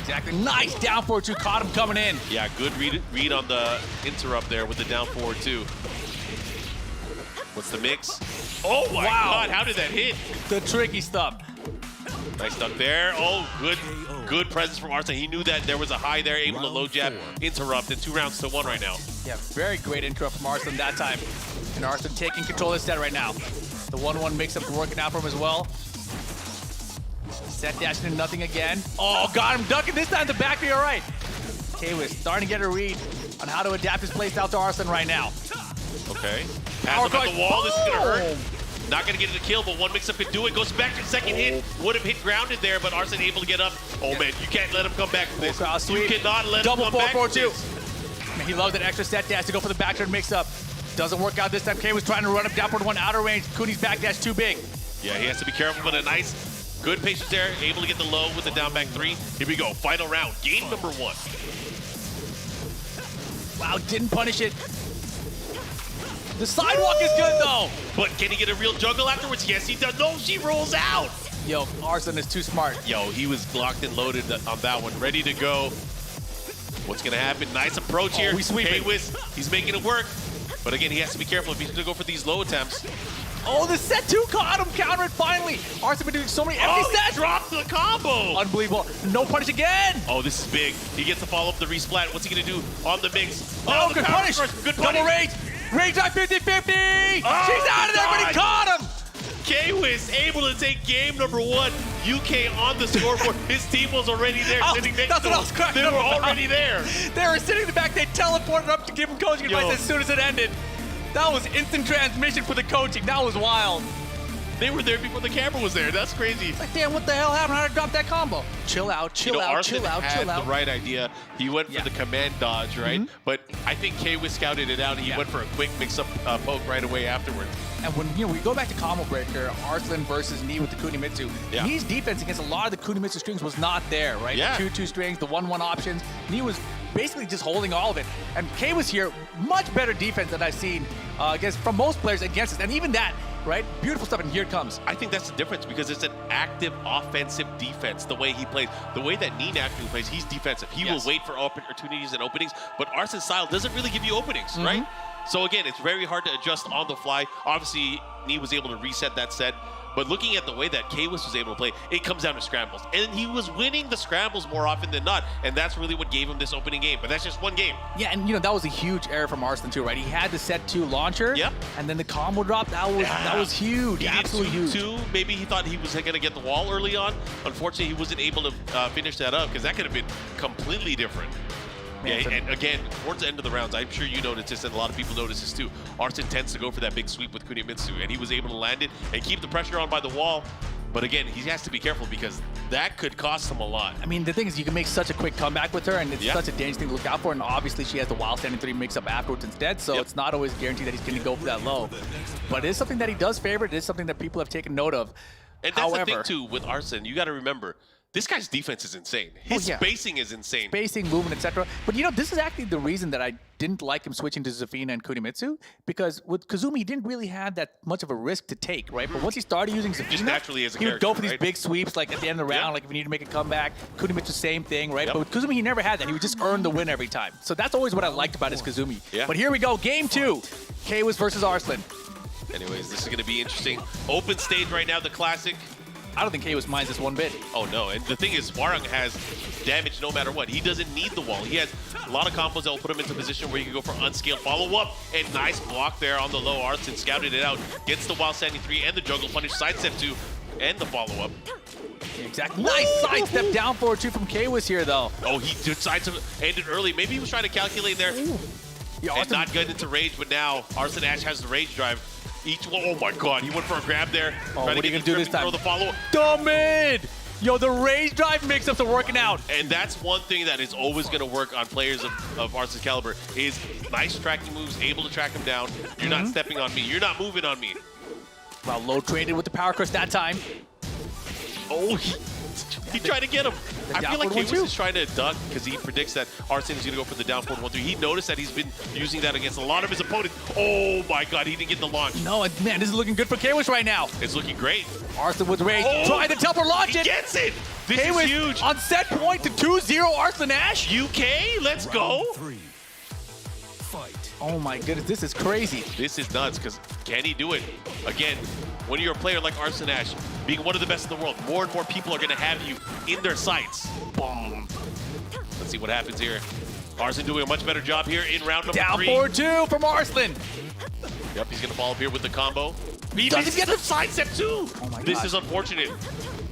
Exactly. Nice down forward two. Caught him coming in. Yeah, good read on the interrupt there with the down forward two. What's the mix? Oh my God, how did that hit? The tricky stuff. Nice duck there. Oh, good presence from Arslan. He knew that there was a high there, able to low jab, interrupt, and 2 rounds to 1 right now. Yeah, very great interrupt from Arslan that time. And Arslan taking control of the set right now. The 1-1 mix-up working out for him as well. Set dashing into nothing again. Oh, got him ducking. This time the back be all right. K-Wiz starting to get a read on how to adapt his playstyle to Arslan right now. Okay. Pass him at the wall. This is going to hurt. Not going to get it a kill, but one mix-up could do it. Goes back to the second hit. Would have hit grounded there, but Arslan able to get up. Oh, man, you can't let him come back from this. You cannot let him come back from this. Man, he loved that extra set dash to go for the backturn mix-up. Doesn't work out this time. K was trying to run up downward one outer range. Cooney's back dash too big. Yeah, he has to be careful, but a nice, good patience there. Able to get the low with the down back 3. Here we go, final round, game number 1. Wow, didn't punish it. The sidewalk is good, though. But can he get a real juggle afterwards? Yes, he does. No, she rolls out. Yo, Arslan is too smart. Yo, he was locked and loaded on that one, ready to go. What's going to happen? Nice approach here. We sweeping. K-Wiz, he's making it work. But again, he has to be careful if he's going to go for these low attempts. Oh, the set 2 caught him. Counter it finally. Arslan been doing so many empty sets. Dropped the combo. Unbelievable. No punish again. Oh, this is big. He gets to follow up the resplat. What's he going to do on the mix? Oh, the good power punish. first. Good punish. Double rage. Rage drive 50-50. She's out of there, but he caught him. K-Wiz able to take game number 1. UK on the scoreboard. His team was already there, sitting next that's to what I him. was cracking They were up about. already there. They were sitting in the back. They teleported up to give him coaching advice as soon as it ended. That was instant transmission for the coaching. That was wild. They were there before the camera was there. That's crazy. Like, damn, what the hell happened? How did I drop that combo? Chill out, chill out, Arslan chill out, had chill out. the right idea. He went for the command dodge, right? Mm-hmm. But I think K-Wiz scouted it out. He went for a quick mix-up poke right away afterward. And when we go back to combo breaker, Arslan versus Knee with the Kunimitsu, Yeah. Knee's defense against a lot of the Kunimitsu strings was not there, right? Yeah. The 2-2 strings, the 1-1 options. Knee was basically just holding all of it. And K was here, much better defense than I've seen against from most players against us. And even that, right? Beautiful stuff, and here it comes. I think that's the difference because it's an active offensive defense, the way he plays. The way that Knee naturally plays, he's defensive. He will wait for opportunities and openings, but Arslan's style doesn't really give you openings, right? So again, it's very hard to adjust on the fly. Obviously, Knee was able to reset that set, but looking at the way that K-Wiz was able to play, it comes down to scrambles. And he was winning the scrambles more often than not, and that's really what gave him this opening game. But that's just one game. Yeah, and that was a huge error from Arslan too, right? He had the set 2 launcher, and then the combo drop. That was huge, He absolutely did huge. 2-2. Maybe he thought he was going to get the wall early on. Unfortunately, he wasn't able to finish that up because that could have been completely different. Man, Yeah, and again, towards the end of the rounds, I'm sure you noticed this, and a lot of people notice this too. Arslan tends to go for that big sweep with Kunimitsu, and he was able to land it and keep the pressure on by the wall. But again, he has to be careful because that could cost him a lot. I mean, the thing is, you can make such a quick comeback with her, and it's such a dangerous thing to look out for. And obviously, she has the wild standing 3 mix-up afterwards instead, so it's not always guaranteed that he's going to go for that low. But it is something that he does favor. It is something that people have taken note of. And that's the thing too with Arslan. You got to remember, this guy's defense is insane. His spacing is insane. Spacing, movement, etc. But this is actually the reason that I didn't like him switching to Zafina and Kunimitsu, because with Kazumi, he didn't really have that much of a risk to take, right? But once he started using Zafina, Just naturally as a he would go for these right? big sweeps, like at the end of the round, like if you need to make a comeback. Kunimitsu, same thing, right? But with Kazumi, he never had that. He would just earn the win every time. So that's always what I liked about his Kazumi. But here we go, game 2. K-Wiz versus Arslan. Anyways, this is going to be interesting. Open stage right now, the classic. I don't think K-Wiz minds this one bit. Oh, no. And the thing is, Warang has damage no matter what. He doesn't need the wall. He has a lot of combos that will put him into a position where he can go for unscaled follow-up. And nice block there on the low. Arslan scouted it out. Gets the wild standing 3 and the juggle punish, sidestep 2, and the follow-up. Exactly. Nice sidestep down forward 2 from K-Wiz here, though. Oh, he did sidestep, ended early. Maybe he was trying to calculate there. Yeah, and not getting into rage, but now Arslan Ash has the rage drive. Oh my god, he went for a grab there. Oh, what are you going to do this time? Throw the follow. The mid! Yo, the rage drive mix-ups are working out. And that's one thing that is always going to work on players of Arslan's caliber is nice tracking moves, able to track him down. You're not stepping on me. You're not moving on me. Well, low traded with the power crush that time. Oh, he tried to get him. I feel like K-Wiz is trying to duck because he predicts that Arslan is going to go for the down forward 1-3. He noticed that he's been using that against a lot of his opponents. Oh my god, he didn't get the launch. No, man, this is looking good for K-Wiz right now. It's looking great. Arslan with rage. Try the teleport launch it. He gets it. This K-Wiz is huge. on set point to 2-0 Arslan Ash. UK, let's go. Oh my goodness, this is crazy. This is nuts because can he do it? Again, when you're a player like Arslan Ash, being one of the best in the world, more and more people are going to have you in their sights. Boom. Let's see what happens here. Arslan doing a much better job here in round number 3. Down forward 2 from Arslan. Yep, he's going to follow up here with the combo. He doesn't get the sidestep too. Oh my This God. is unfortunate.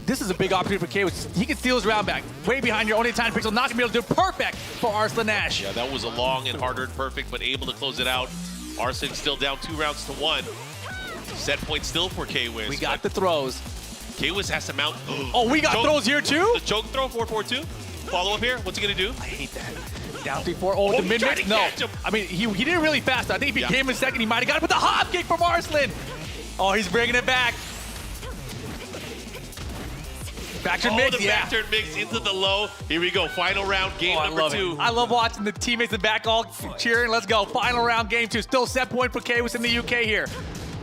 This is a big opportunity for K-Wiz. He can steal his round back. Way behind your only time pixel. Not going to be able to do perfect for Arslan Ash. Yeah, that was a long and hard-earned perfect, but able to close it out. Arslan still down 2 rounds to 1. Set point still for K-Wiz. We got the throws. K-Wiz has to mount. Oh, we got throws here too? The choke throw, 4-4-2. Follow up here. What's he going to do? I hate that. Down 3-4. Oh, the he mid tried mix? to No. catch him. I mean, he did it really fast. I think if he came in second, he might have got it with the hop kick from Arslan. Oh, he's bringing it back. Backturn Oh, mix, the yeah. backturn mix into the low. Here we go. Final round, game Oh, I number love 2. it. I love watching the teammates in the back all cheering. Let's go. Final round, game 2. Still set point for Kwis in the UK here.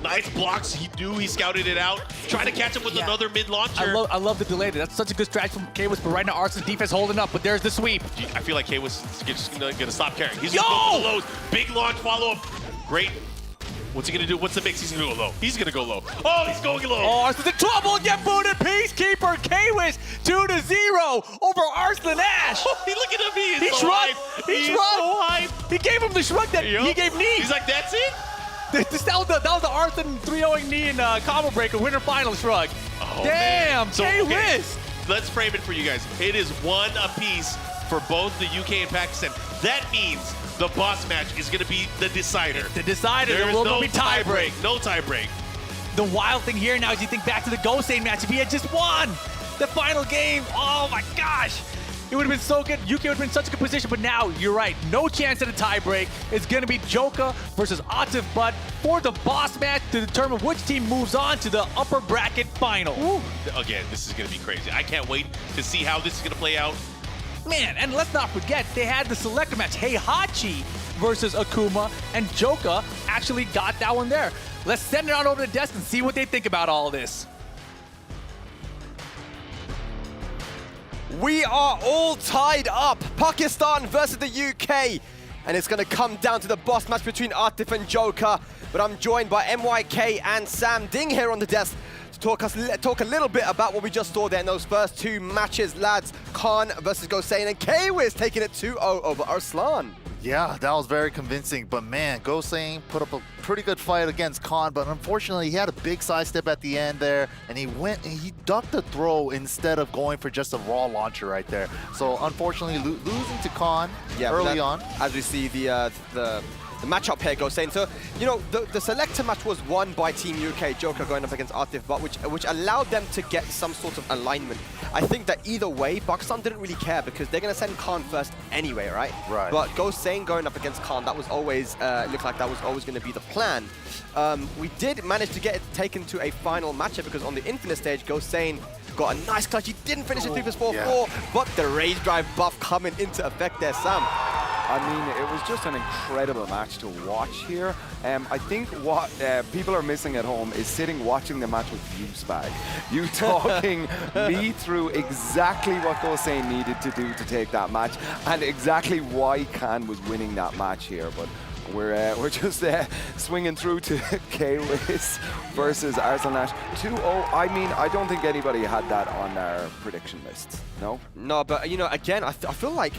Nice blocks. He scouted it out. Trying to catch him with another mid launcher. I love the delay. That's such a good strategy from Kwis, but right now Arsenal's defense holding up, but there's the sweep. I feel like Kwis is just gonna stop carrying. He's Yo! gonna go for the lows. Big launch follow up. Great. What's he gonna do? What's the mix? He's gonna go low. He's gonna go low. Oh, he's going low. Oh, Arsenal's in trouble. Get booted. Peacekeeper Kwis 2-0 over Arslan Ash. Oh, look at him. He is He so shrugged. hyped. He He is shrugged. so hyped. He gave him the shrug that Yup. he gave me. He's like, that's it? That was the Arslan 3-0ing knee and combo breaker winner final shrug. Oh, Damn, man. So, okay, Kwis. let's frame it for you guys. It is 1 apiece for both the UK and Pakistan. That means the boss match is going to be the decider. The decider. There There is will no be tie break. No tie break. The wild thing here now is you think back to the Gosane match. If he had just won the final game, oh my gosh. It would have been so good. UK would have been in such a good position, but now you're right. No chance at a tie break. It's going to be Joka versus Autobotzz for the boss match to determine which team moves on to the upper bracket final. Woo. Again, this is going to be crazy. I can't wait to see how this is going to play out. Man, and let's not forget, they had the selector match, Heihachi versus Akuma, and Joka actually got that one there. Let's send it on over to the desk and see what they think about all this. We are all tied up. Pakistan versus the UK. And it's going to come down to the boss match between Atif and Joka. But I'm joined by MYK and Sam Ding here on the desk to talk a little bit about what we just saw there in those first 2 matches, lads. Khan versus Gosane, and Kwis taking it 2-0 over Arslan. Yeah, that was very convincing, but man, Gosane put up a pretty good fight against Khan, but unfortunately he had a big side step at the end there, and he ducked the throw instead of going for just a raw launcher right there. So unfortunately losing to Khan early on. As we see the matchup here, Gosane. So, you know, the selector match was won by Team UK, Joka going up against Atif, but which allowed them to get some sort of alignment. I think that either way, Pakistan didn't really care because they're going to send Khan first anyway, right? Right. But Gosane going up against Khan, that was always, looked like that was always going to be the plan. We did manage to get it taken to a final matchup because on the Infinite stage, Gosane got a nice clutch. He didn't finish it 3+4-4, but the rage drive buff coming into effect there, Sam. I mean, it was just an incredible match to watch here. I think what people are missing at home is sitting watching the match with you, Spag. You talking me through exactly what Gosane needed to do to take that match and exactly why Khan was winning that match here. But we're just swinging through to Kwis versus Arslan Ash 2-0. I mean, I don't think anybody had that on their prediction list. No? No, but, you know, again, I feel like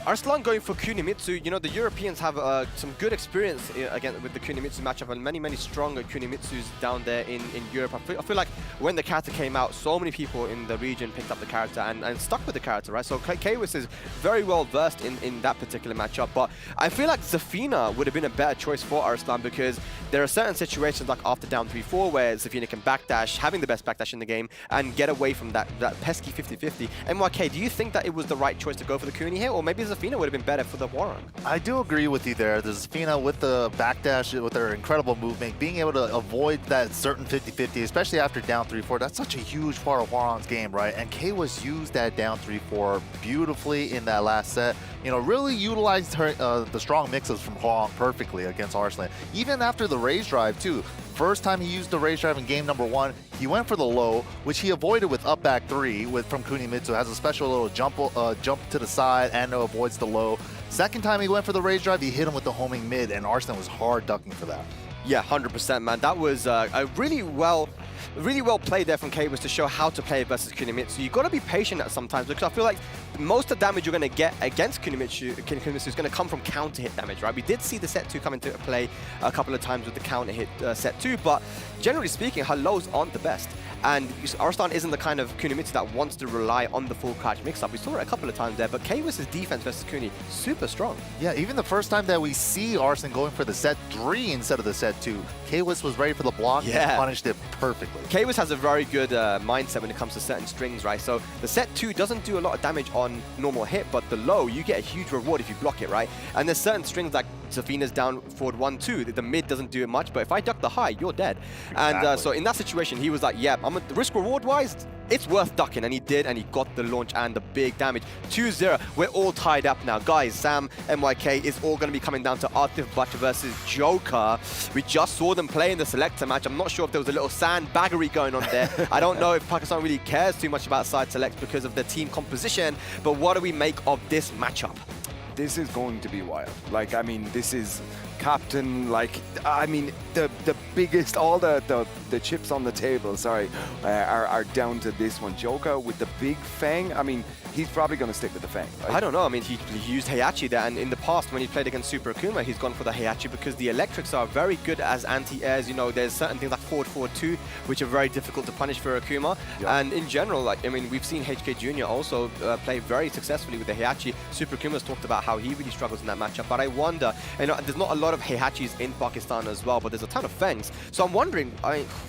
Arslan going for Kunimitsu, you know, the Europeans have some good experience again with the Kunimitsu matchup, and many stronger Kunimitsus down there in Europe. I feel like when the character came out, so many people in the region picked up the character and stuck with the character, right? So Kwis is very well versed in that particular matchup, but I feel like Zafina would have been a better choice for Arslan because there are certain situations like after down 3-4 where Zafina can backdash, having the best backdash in the game, and get away from that pesky 50-50. MYK, do you think that it was the right choice to go for the Kuni here, or maybe Zafina would have been better for the Warang? I do agree with you there. The Zafina with the backdash, with her incredible movement, being able to avoid that certain 50-50, especially after down 3-4, that's such a huge part of Warang's game, right? And Kwis used that down 3-4 beautifully in that last set. You know, really utilized her the strong mixes from Warang perfectly against Arslan. Even after the rage drive too. First time he used the rage drive in game number 1, he went for the low, which he avoided with up back 3 from Kunimitsu. Has a special little jump to the side and avoids the low. Second time he went for the rage drive, he hit him with the homing mid, and Arslan was hard ducking for that. Yeah, 100%, man. That was a really well played there from Kwis to show how to play versus Kunimitsu. You got to be patient at sometimes because I feel like most of the damage you're going to get against Kunimitsu is going to come from counter hit damage, right? We did see the set 2 come into play a couple of times with the counter hit set 2, but generally speaking, her lows aren't the best. And Arslan isn't the kind of Kunimitsu that wants to rely on the full crouch mix-up. We saw it a couple of times there, but Kwis' defense versus Kuni, super strong. Yeah, even the first time that we see Arslan going for the set 3 instead of the set 2, Kwis was ready for the block and punished it perfectly. Kwis has a very good mindset when it comes to certain strings, right? So the set 2 doesn't do a lot of damage on normal hit, but the low, you get a huge reward if you block it, right? And there's certain strings like Zafina's down forward 1-2. The mid doesn't do it much, but if I duck the high, you're dead. Exactly. And so in that situation, he was like, yeah, risk-reward wise, it's worth ducking, and he did, and he got the launch and the big damage. 2-0, we're all tied up now. Guys, Sam, MYK is all going to be coming down to Autobotzz versus Joker. We just saw them play in the selector match. I'm not sure if there was a little sandbaggery going on there. I don't know if Pakistan really cares too much about side selects because of the team composition, but what do we make of this matchup? This is going to be wild. Like, I mean, this is captain, like, I mean, the biggest, all the chips on the table, sorry, are down to this one. Joker with the big Fang, I mean, he's probably going to stick with the Fang, right? I don't know. I mean, he used Heihachi there, and in the past, when he played against Super Akuma, he's gone for the Heihachi because the electrics are very good as anti-airs. You know, there's certain things like forward 2, which are very difficult to punish for Akuma. Yep. And in general, like, I mean, we've seen HK Jr. also play very successfully with the Heihachi. Super Akuma's talked about how he really struggles in that matchup, but I wonder, you know, there's not a lot of Heihachis in Pakistan as well, but there's a ton of Fangs. So I'm wondering,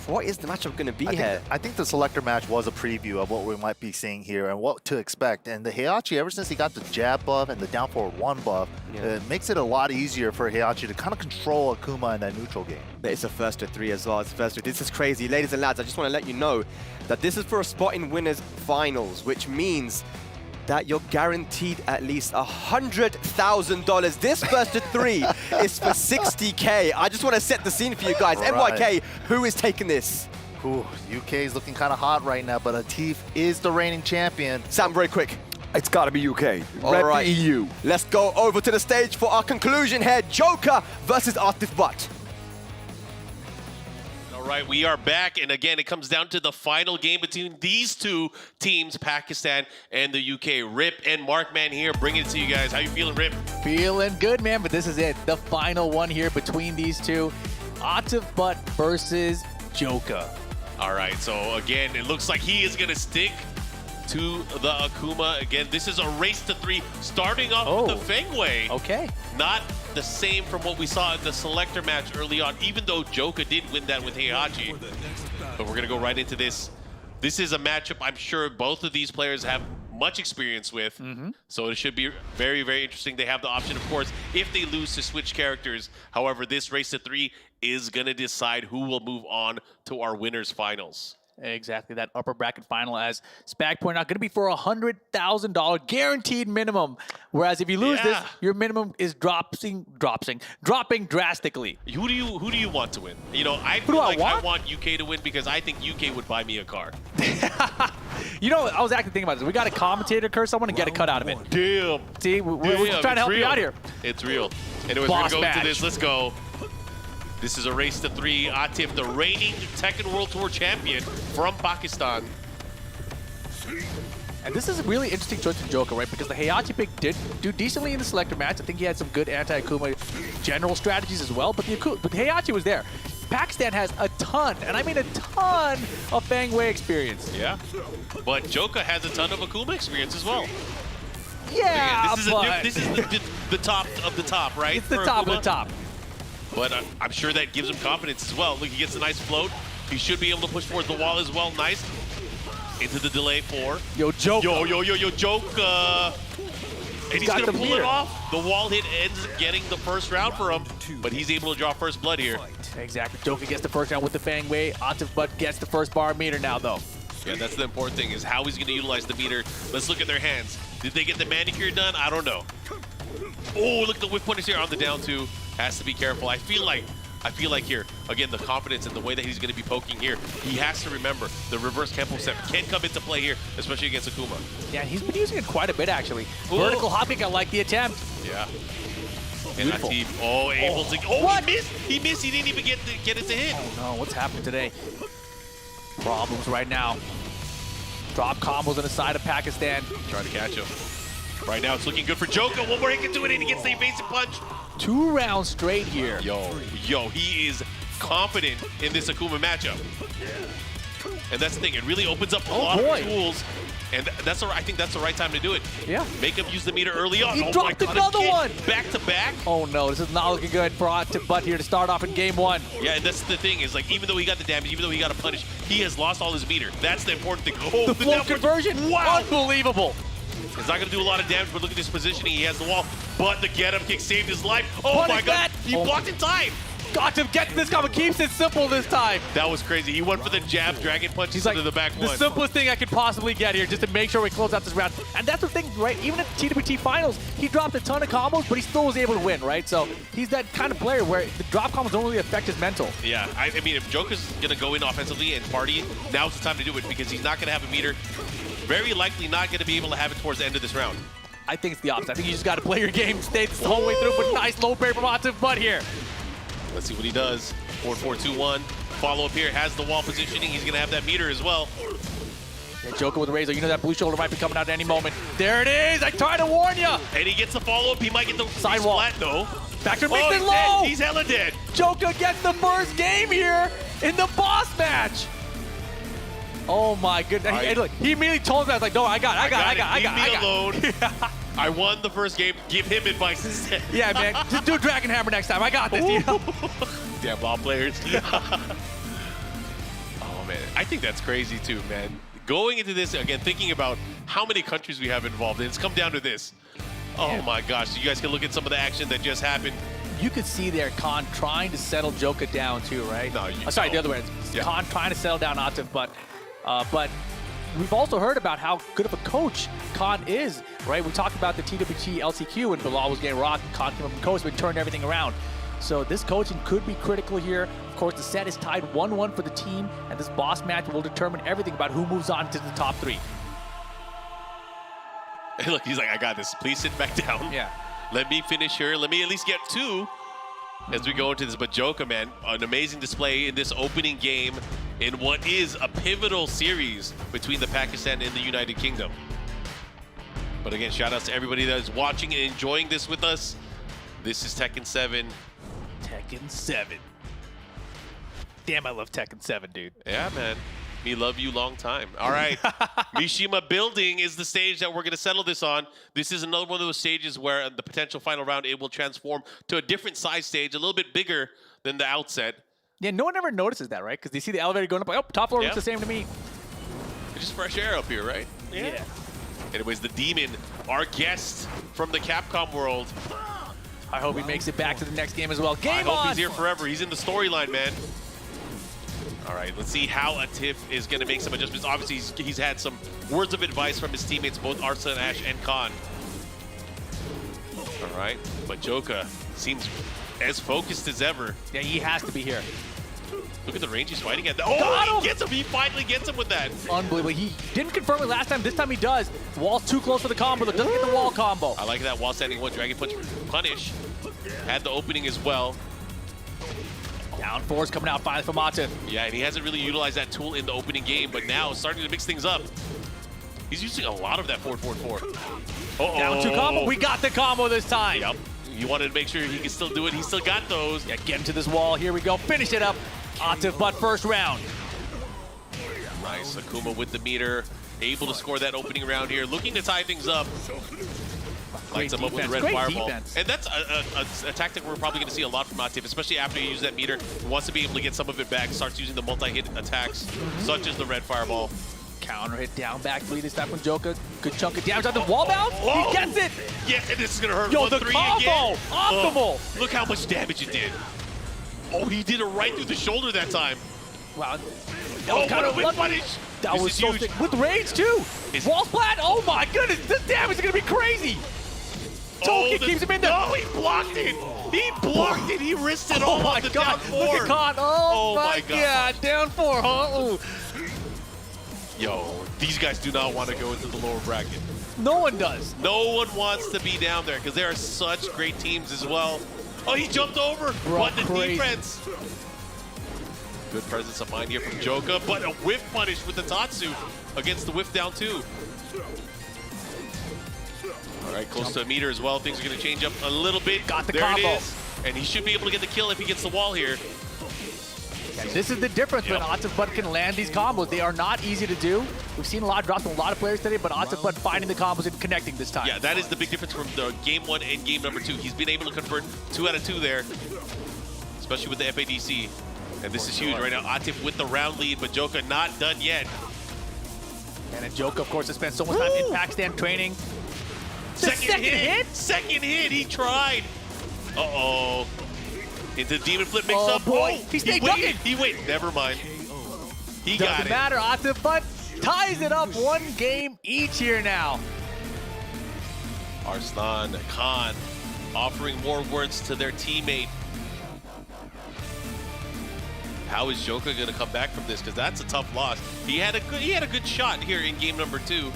what is the matchup going to be here? I think the selector match was a preview of what we might be seeing here and what to expect. And the Heihachi, ever since he got the jab buff and the down forward 1 buff, it makes it a lot easier for Heihachi to kind of control Akuma in that neutral game. But it's a first to 3 as well. It's first to 3. This is crazy. Ladies and lads, I just want to let you know that this is for a spot in winners finals, which means that you're guaranteed at least $100,000. This first to 3 is for 60K. I just want to set the scene for you guys. Right. MYK, who is taking this? Ooh, UK is looking kind of hot right now, but Atif is the reigning champion. Sam, very quick. It's got to be UK. All Rep right. the EU. Let's go over to the stage for our conclusion here. Joker versus Autobotzz. All right, we are back, and again, it comes down to the final game between these two teams, Pakistan and the UK. Rip and Markman here, bringing it to you guys. How you feeling, Rip? Feeling good, man, but this is it. The final one here between these two. Autobotzz versus Joker. All right, so again, it looks like he is going to stick to the Akuma. Again, this is a race to 3, starting off with the Fengway. Okay. Not the same from what we saw in the selector match early on, even though Joker did win that with Heihachi. But we're going to go right into this. This is a matchup I'm sure both of these players have much experience with. So it should be very, very interesting. They have the option, of course, if they lose, to switch characters. However, this race to 3 is going to decide who will move on to our winners finals. Exactly, that upper bracket final, as Spag pointed out, going to be for $100,000 guaranteed minimum. Whereas if you lose this, your minimum is dropping drastically. Who do you want to win? You know, I feel like I want UK to win because I think UK would buy me a car. You know, I was actually thinking about this. We got a commentator curse someone and get a cut out of it. Damn. See, we're just trying to help you out here. It's real. Anyways, we're going to go into this. Let's go. This is a race to 3. Atif, the reigning Tekken World Tour champion from Pakistan. And this is a really interesting choice for Joker, right? Because the Heihachi pick did do decently in the selector match. I think he had some good anti-Akuma general strategies as well, but the Heihachi was there. Pakistan has a ton, and I mean a ton, of Fang Wei experience. Yeah, but Joker has a ton of Akuma experience as well. Yeah, Again, this is the top of the top, right? It's the top of the top. But I'm sure that gives him confidence as well. Look, he gets a nice float. He should be able to push towards the wall as well. Nice. Into the delay 4. Yo, Joker. Yo, Joker. And he's going to pull it off. The wall hit ends up getting the first round for him, but he's able to draw first blood here. Exactly. Joker gets the first round with the Fang Wei. Autobotzz gets the first bar meter now, though. Yeah, that's the important thing, is how he's going to utilize the meter. Let's look at their hands. Did they get the manicure done? I don't know. Oh, look at the whip punish here on the down 2. Has to be careful. I feel like here, again, the confidence and the way that he's going to be poking here, he has to remember the reverse Kempo step can come into play here, especially against Akuma. Yeah, he's been using it quite a bit, actually. Ooh. Vertical hop kick, I like the attempt. Yeah. And Atif, able to... Oh, what? He missed. He didn't even get it to hit. Oh, no. What's happening today? Problems right now. Drop combos on the side of Pakistan. Trying to catch him. Right now, it's looking good for Joker. One more hit can do it, and he gets the evasive punch. 2 rounds straight here. Yo, he is confident in this Akuma matchup. And that's the thing. It really opens up a lot of tools. And I think that's the right time to do it. Yeah. Make him use the meter early on. He dropped another one. Back to back. Oh, no. This is not looking good for Autobotzz here to start off in game 1. Yeah, and that's the thing, is like, even though he got the damage, even though he got a punish, he has lost all his meter. That's the important thing. Oh, the flow conversion. Wow. Unbelievable. It's not going to do a lot of damage, but look at this positioning. He has the wall, but the get-up kick saved his life. Oh What my is god, that? he blocked in time. Got to get to this combo. Keeps it simple this time. That was crazy. He went for the jab, dragon punch instead of the back the one. simplest thing I could possibly get here just to make sure we close out this round. And that's the thing, right? Even at the TWT finals, he dropped a ton of combos, but he still was able to win, right? So he's that kind of player where the drop combos don't really affect his mental. Yeah, I mean, if Joker's going to go in offensively and party, now's the time to do it because he's not going to have a meter. Very likely not going to be able to have it towards the end of this round. I think it's the opposite. I think you just got to play your game, stay the whole way through, but nice low parry from Atif Butt here. Let's see what he does. 4-4-2-1. Follow up here, has the wall positioning. He's going to have that meter as well. Yeah, Joker with a razor. You know that blue shoulder might be coming out at any moment. There it is. I tried to warn you. And he gets the follow-up. He might get the Sidewall. splat, though. Back to Oh, makes it he's low. dead. He's hella dead. Joker gets the first game here in the boss match. Oh my goodness. All right. Hey, look, he immediately told me, I was like, no, I got Leave me it. alone. I won the first game. Give him advice instead. Yeah, man. Just do Dragon Hammer next time. I got this. You know? Damn ball players. Oh, man. I think that's crazy, too, man. Going into this, again, thinking about how many countries we have involved in, it's come down to this. Oh, my gosh. You guys can look at some of the action that just happened. You could see there Khan trying to settle Joker down too, right? No, sorry, the other way. Yeah. Khan trying to settle down Atif, but we've also heard about how good of a coach Khan is, right? We talked about the TWT LCQ when Bilal was getting rocked and Khan came up and coached and turned everything around. So this coaching could be critical here. Of course, the set is tied 1-1 for the team, and this boss match will determine everything about who moves on to the top 3. Hey, look, he's like, I got this. Please sit back down. Yeah. Let me finish here. Let me at least get 2 as we go into this. But Joker, man, an amazing display in this opening game in what is a pivotal series between the Pakistan and the United Kingdom. But again, shout outs to everybody that is watching and enjoying this with us. This is Tekken 7. Tekken 7. Damn, I love Tekken 7, dude. Yeah, man. Me love you long time. All right. Mishima Building is the stage that we're going to settle this on. This is another one of those stages where the potential final round, it will transform to a different size stage, a little bit bigger than the outset. Yeah, no one ever notices that, right? Because they see the elevator going up, like, oh, top floor looks the same to me. It's just fresh air up here, right? Yeah. Anyways, the Demon, our guest from the Capcom world. I hope he makes it back to the next game as well. Game I hope on! he's here forever. He's in the storyline, man. All right, let's see how Atif is going to make some adjustments. Obviously, he's had some words of advice from his teammates, both Arslan, Ash, and Khan. All right, but Joka seems as focused as ever. Yeah, he has to be here. Look at the range he's fighting at. Oh, he gets him. He finally gets him with that. Unbelievable. He didn't confirm it last time. This time he does. The wall's too close for the combo. Doesn't get the wall combo. I like that wall standing one. Dragon Punch punish. Had the opening as well. Down 4's coming out finally from Atif. Yeah, and he hasn't really utilized that tool in the opening game, but now starting to mix things up. He's using a lot of that 4-4-4. Uh-oh. Down 2 combo. We got the combo this time. Yep. You wanted to make sure he can still do it. He still got those. Yeah, get into this wall. Here we go. Finish it up. Atif Butt first round. Nice. Akuma with the meter. Able to score that opening round here. Looking to tie things up. Lights him up with the red fireball. Defense. And that's a tactic we're probably going to see a lot from Atif, especially after he uses that meter. He wants to be able to get some of it back. Starts using the multi-hit attacks, such as the red fireball. Counter hit down back 3 this time from Joka. Good chunk of damage on the wall bounce. Whoa. He gets it. Yes, and this is going to hurt. Yo, the 1-3 combo. again. Optimal. Look how much damage it did. Oh, he did it right through the shoulder that time. Wow. Oh, what a whip punish. That This was is so huge. sick. With rage, too. Is- Wall splat. Oh, my goodness. This damage is going to be crazy. Toki keeps him in there. No, he blocked it. He blocked it. He risked it all Oh, on my the God. down 4. Look at Khan. Oh, my God. God. Down 4, huh? Ooh. Yo, these guys do not want to go into the lower bracket. No one does. No one wants to be down there because there are such great teams as well. Oh, he jumped over. Bro, What the crazy. defense. Good presence of mind here from Joka, but a whiff punish with the Tatsu against the whiff down 2. All right, close to a meter as well. Things are going to change up a little bit. Got the there combo. it is. And he should be able to get the kill if he gets the wall here. And this is the difference when Atif Butt can land these combos. They are not easy to do. We've seen a lot of drops from a lot of players today, but Atif Butt finding the combos and connecting this time. Yeah, that is the big difference from the game 1 and game number 2. He's been able to convert 2 out of 2 there, especially with the FADC. And this is huge right now. Atif with the round lead, but Joka not done yet. And then Joka, of course, has spent so much time in Pakistan training. Second hit? Second hit, he tried. Uh-oh. Into the demon flip mix up. Boy. He stayed ducking. He waited. Never mind. He got Doesn't it. matter, Atif, but ties it up 1 game each here now. Arslan Khan offering more words to their teammate. How is Joka going to come back from this? Because that's a tough loss. He had a good shot here in game number 2,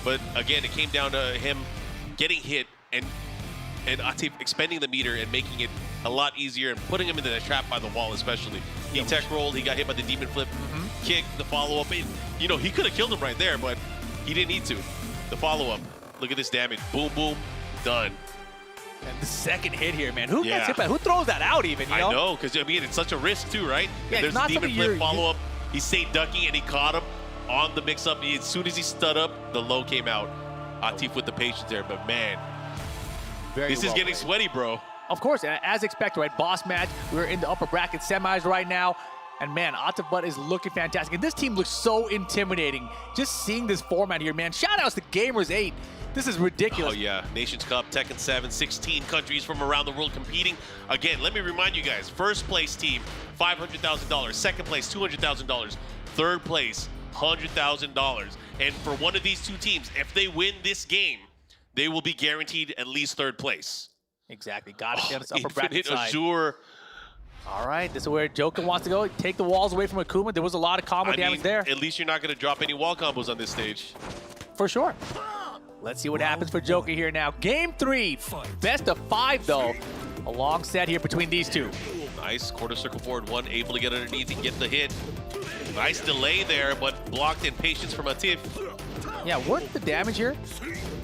but again, it came down to him getting hit and Atif expending the meter and making it a lot easier and putting him into the trap by the wall, especially. He tech rolled. He got hit by the demon flip, kick, the follow up. You know, he could have killed him right there, but he didn't need to. The follow up. Look at this damage. Boom, boom, done. And the second hit here, man. Who gets hit by? Who throws that out even, you know? I know, because I mean, it's such a risk too, right? Yeah, There's it's a not demon flip something follow-up. He stayed ducking, and he caught him on the mix-up. As soon as he stood up, the low came out. Atif with the patience there, but man, this is getting sweaty, bro. Of course, as expected, right? Boss match. We're in the upper bracket semis right now. And man, Autobotzz is looking fantastic. And this team looks so intimidating. Just seeing this format here, man. Shout outs to Gamers 8. This is ridiculous. Oh yeah, Nations Cup, Tekken 7, 16 countries from around the world competing. Again, let me remind you guys, first place team, $500,000. Second place, $200,000. Third place, $100,000. And for one of these two teams, if they win this game, they will be guaranteed at least third place. Exactly. Got it. This upper bracket Infinite side. Azure. All right, this is where Joka wants to go. Take the walls away from Akuma. There was a lot of combo damage there. At least you're not going to drop any wall combos on this stage. For sure. Let's see what happens for Joka here now. Game 3, best of 5 though. A long set here between these two. Nice quarter circle forward one, able to get underneath and get the hit. Nice delay there, but blocked in patience from Atif. Yeah, worth the damage here.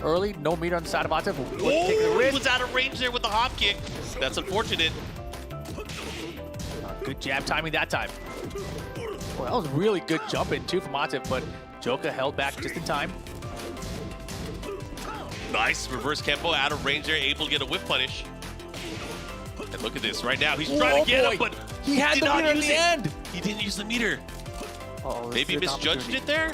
Early, no meter on the side of Atif. He was out of range there with the hop kick. That's unfortunate. Good jab timing that time. Well, that was really good jumping too from Atif, but Joka held back just in time. Nice reverse Kempo out of range there, able to get a whip punish. And look at this right now. He's trying to get him, but he had the meter in the end. He didn't use the meter. Maybe misjudged it there.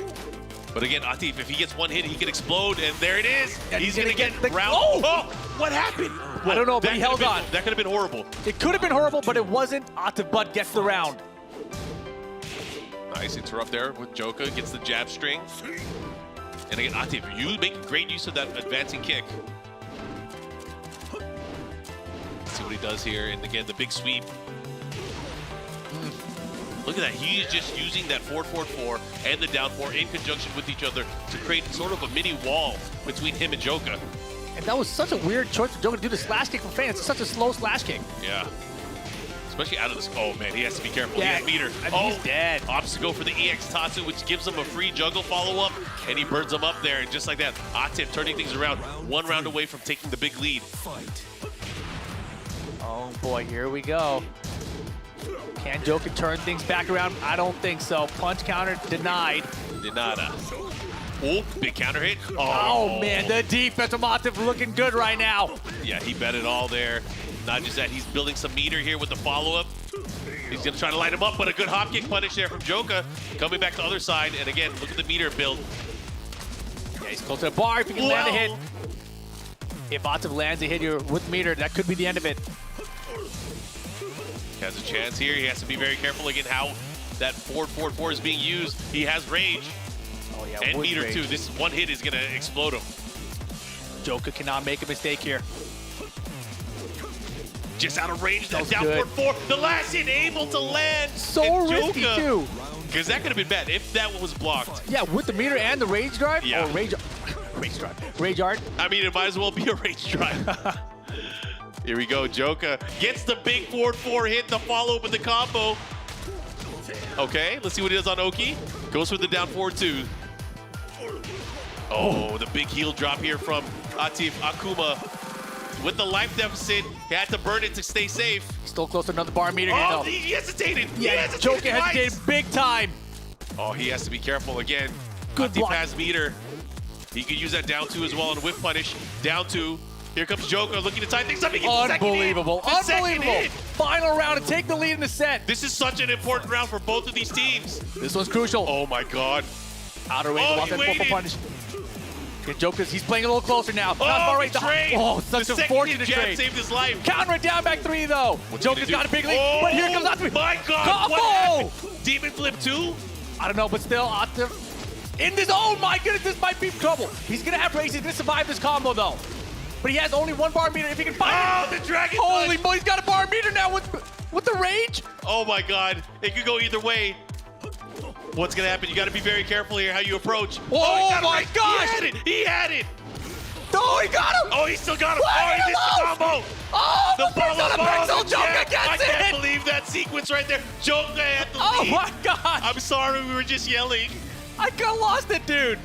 But again, Atif, if he gets one hit, he can explode, and there it is. And he's gonna get the round. Oh! What happened? I don't know, but he held on. That could have been horrible. It could have been horrible, but it wasn't. Autobotzz gets the round. Nice interrupt there with Joka, gets the jab string. And again, Atif, you make great use of that advancing kick. Let's see what he does here. And again, the big sweep. Look at that. He is just using that forward 4 and the down 4 in conjunction with each other to create sort of a mini wall between him and Joka. And that was such a weird choice for Joka to do the slash kick from fans. It's such a slow slash kick. Yeah. Especially out of this. Oh, man, he has to be careful. Yeah, he has meter. he's dead. Opts to go for the EX Tatsu, which gives him a free juggle follow-up, and he burns him up there. And just like that, Atif turning things around, 1 round away from taking the big lead. Oh, boy, here we go. Can Joka turn things back around? I don't think so. Punch counter denied. Denada. Oh, big counter hit. Oh, man, the defense from Atif looking good right now. Yeah, he bet it all there. Not just that, he's building some meter here with the follow-up. He's going to try to light him up, but a good hop kick punish there from Joka. Coming back to the other side, and again, look at the meter build. Yeah, he's close to the bar if he can land a hit. If Atif lands a hit here with meter, that could be the end of it. He has a chance here. He has to be very careful again how that forward 4 is being used. He has rage. Oh, yeah, And with meter rage. too. This one hit is going to explode him. Joka cannot make a mistake here. Just out of range, that was down good. 4, the last hit able to land. So and risky, Joka, too. Because that could have been bad if that one was blocked. Yeah, with the meter and the rage drive? Yeah. Oh, rage drive. Rage art. I mean, it might as well be a rage drive. Here we go, Joka gets the big forward 4 hit, the follow-up with the combo. Okay, let's see what he does on Oki. Goes for the down 4-2. Oh, the big heel drop here from Atif Akuma. With the life deficit, he had to burn it to stay safe. Still close to another bar meter here, Oh, though. he hesitated. Yeah, he hesitated Joka hesitated twice. big time. Oh, he has to be careful again. Good Atif block. has meter. He could use that down 2 as well on whip punish. Down 2. Here comes Joka looking to tie things up. He gets the second hit. Unbelievable. The second Unbelievable. hit. Final round to take the lead in the set. This is such an important round for both of these teams. This one's crucial. Oh my God. Outer range, Oh, walk he that waited. punish. Joker's, he's playing a little closer now. Not Oh, far the right. trade! Oh, such the a second fortunate jab trade. saved his life. Counter it down back 3 though. Joker's got a big lead, Oh, but here comes Octave. my God, Combo! what happened? Demon Flip 2? I don't know, but still, Octave in this. Oh my goodness, this might be trouble. He's gonna have race. He's gonna survive this combo though. But he has only 1 bar meter if he can find it. The Dragon Holy Punch! moly, he's got a bar meter now with the rage. Oh my God, it could go either way. What's gonna happen? You gotta be very careful here how you approach. Oh he got my it. gosh! He had it! He had it! No, he got him! Oh, he still got him! What? Oh, he He missed the lost! combo! Oh, The the pixel follow to ball, pixel, the Joker jab. gets I it! can't believe that sequence right there. Joker at the Oh lead. my God! I'm sorry, we were just yelling. I got lost it, dude.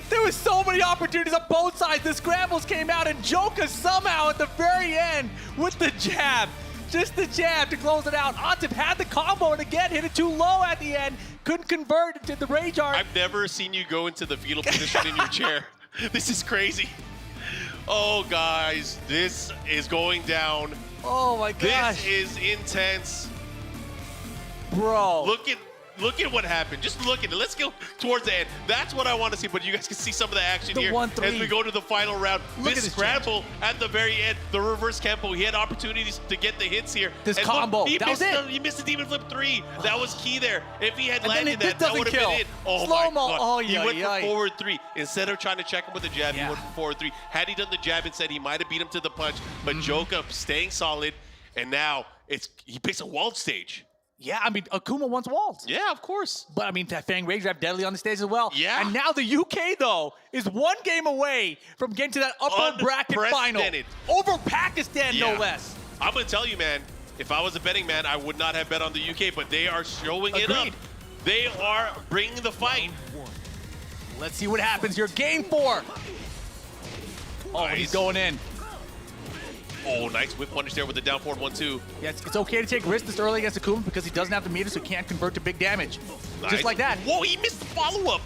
There was so many opportunities on both sides. The scrambles came out, and Joker somehow at the very end with the jab, just the jab to close it out. Octave had the combo, and again hit it too low at the end. Couldn't convert it to the rage art. I've never seen you go into the fetal position in your chair. This is crazy. Oh, guys, this is going down. Oh my gosh, This is intense. bro. Look at what happened. Just look at it. Let's go towards the end. That's what I want to see, but you guys can see some of the action The here 1-3. as we go to the final round. Look at This this scramble at the very end, the reverse tempo. He had opportunities to get the hits here. This And combo, he that was missed it. He missed the Demon Flip 3. That was key there. If he had And then landed this that, that doesn't would have kill. been it. Oh Slow-mo. my God. Oh, he yeah, went yeah. for forward 3. Instead of trying to check him with the jab, Yeah. he went for forward 3. Had he done the jab instead, he might have beat him to the punch. But Joka staying solid, and now he picks a walled stage. Yeah, I mean, Akuma once walled. Yeah, of course. But I mean, that Fang Rage Drive deadly on the stage as well. Yeah. And now the UK, though, is 1 game away from getting to that upper bracket final. Unprecedented. Over Pakistan, Yeah. no less. I'm going to tell you, man, if I was a betting man, I would not have bet on the UK, but they are showing it up. Agreed. They are bringing the fight. Let's see what happens here. Game 4. Oh, Nice. he's going in. Oh, nice whip punish there with the down forward 1-2. Yeah, it's okay to take risks this early against Akuma because he doesn't have the meter, so he can't convert to big damage. Nice. Just like that. Whoa, he missed the follow-up.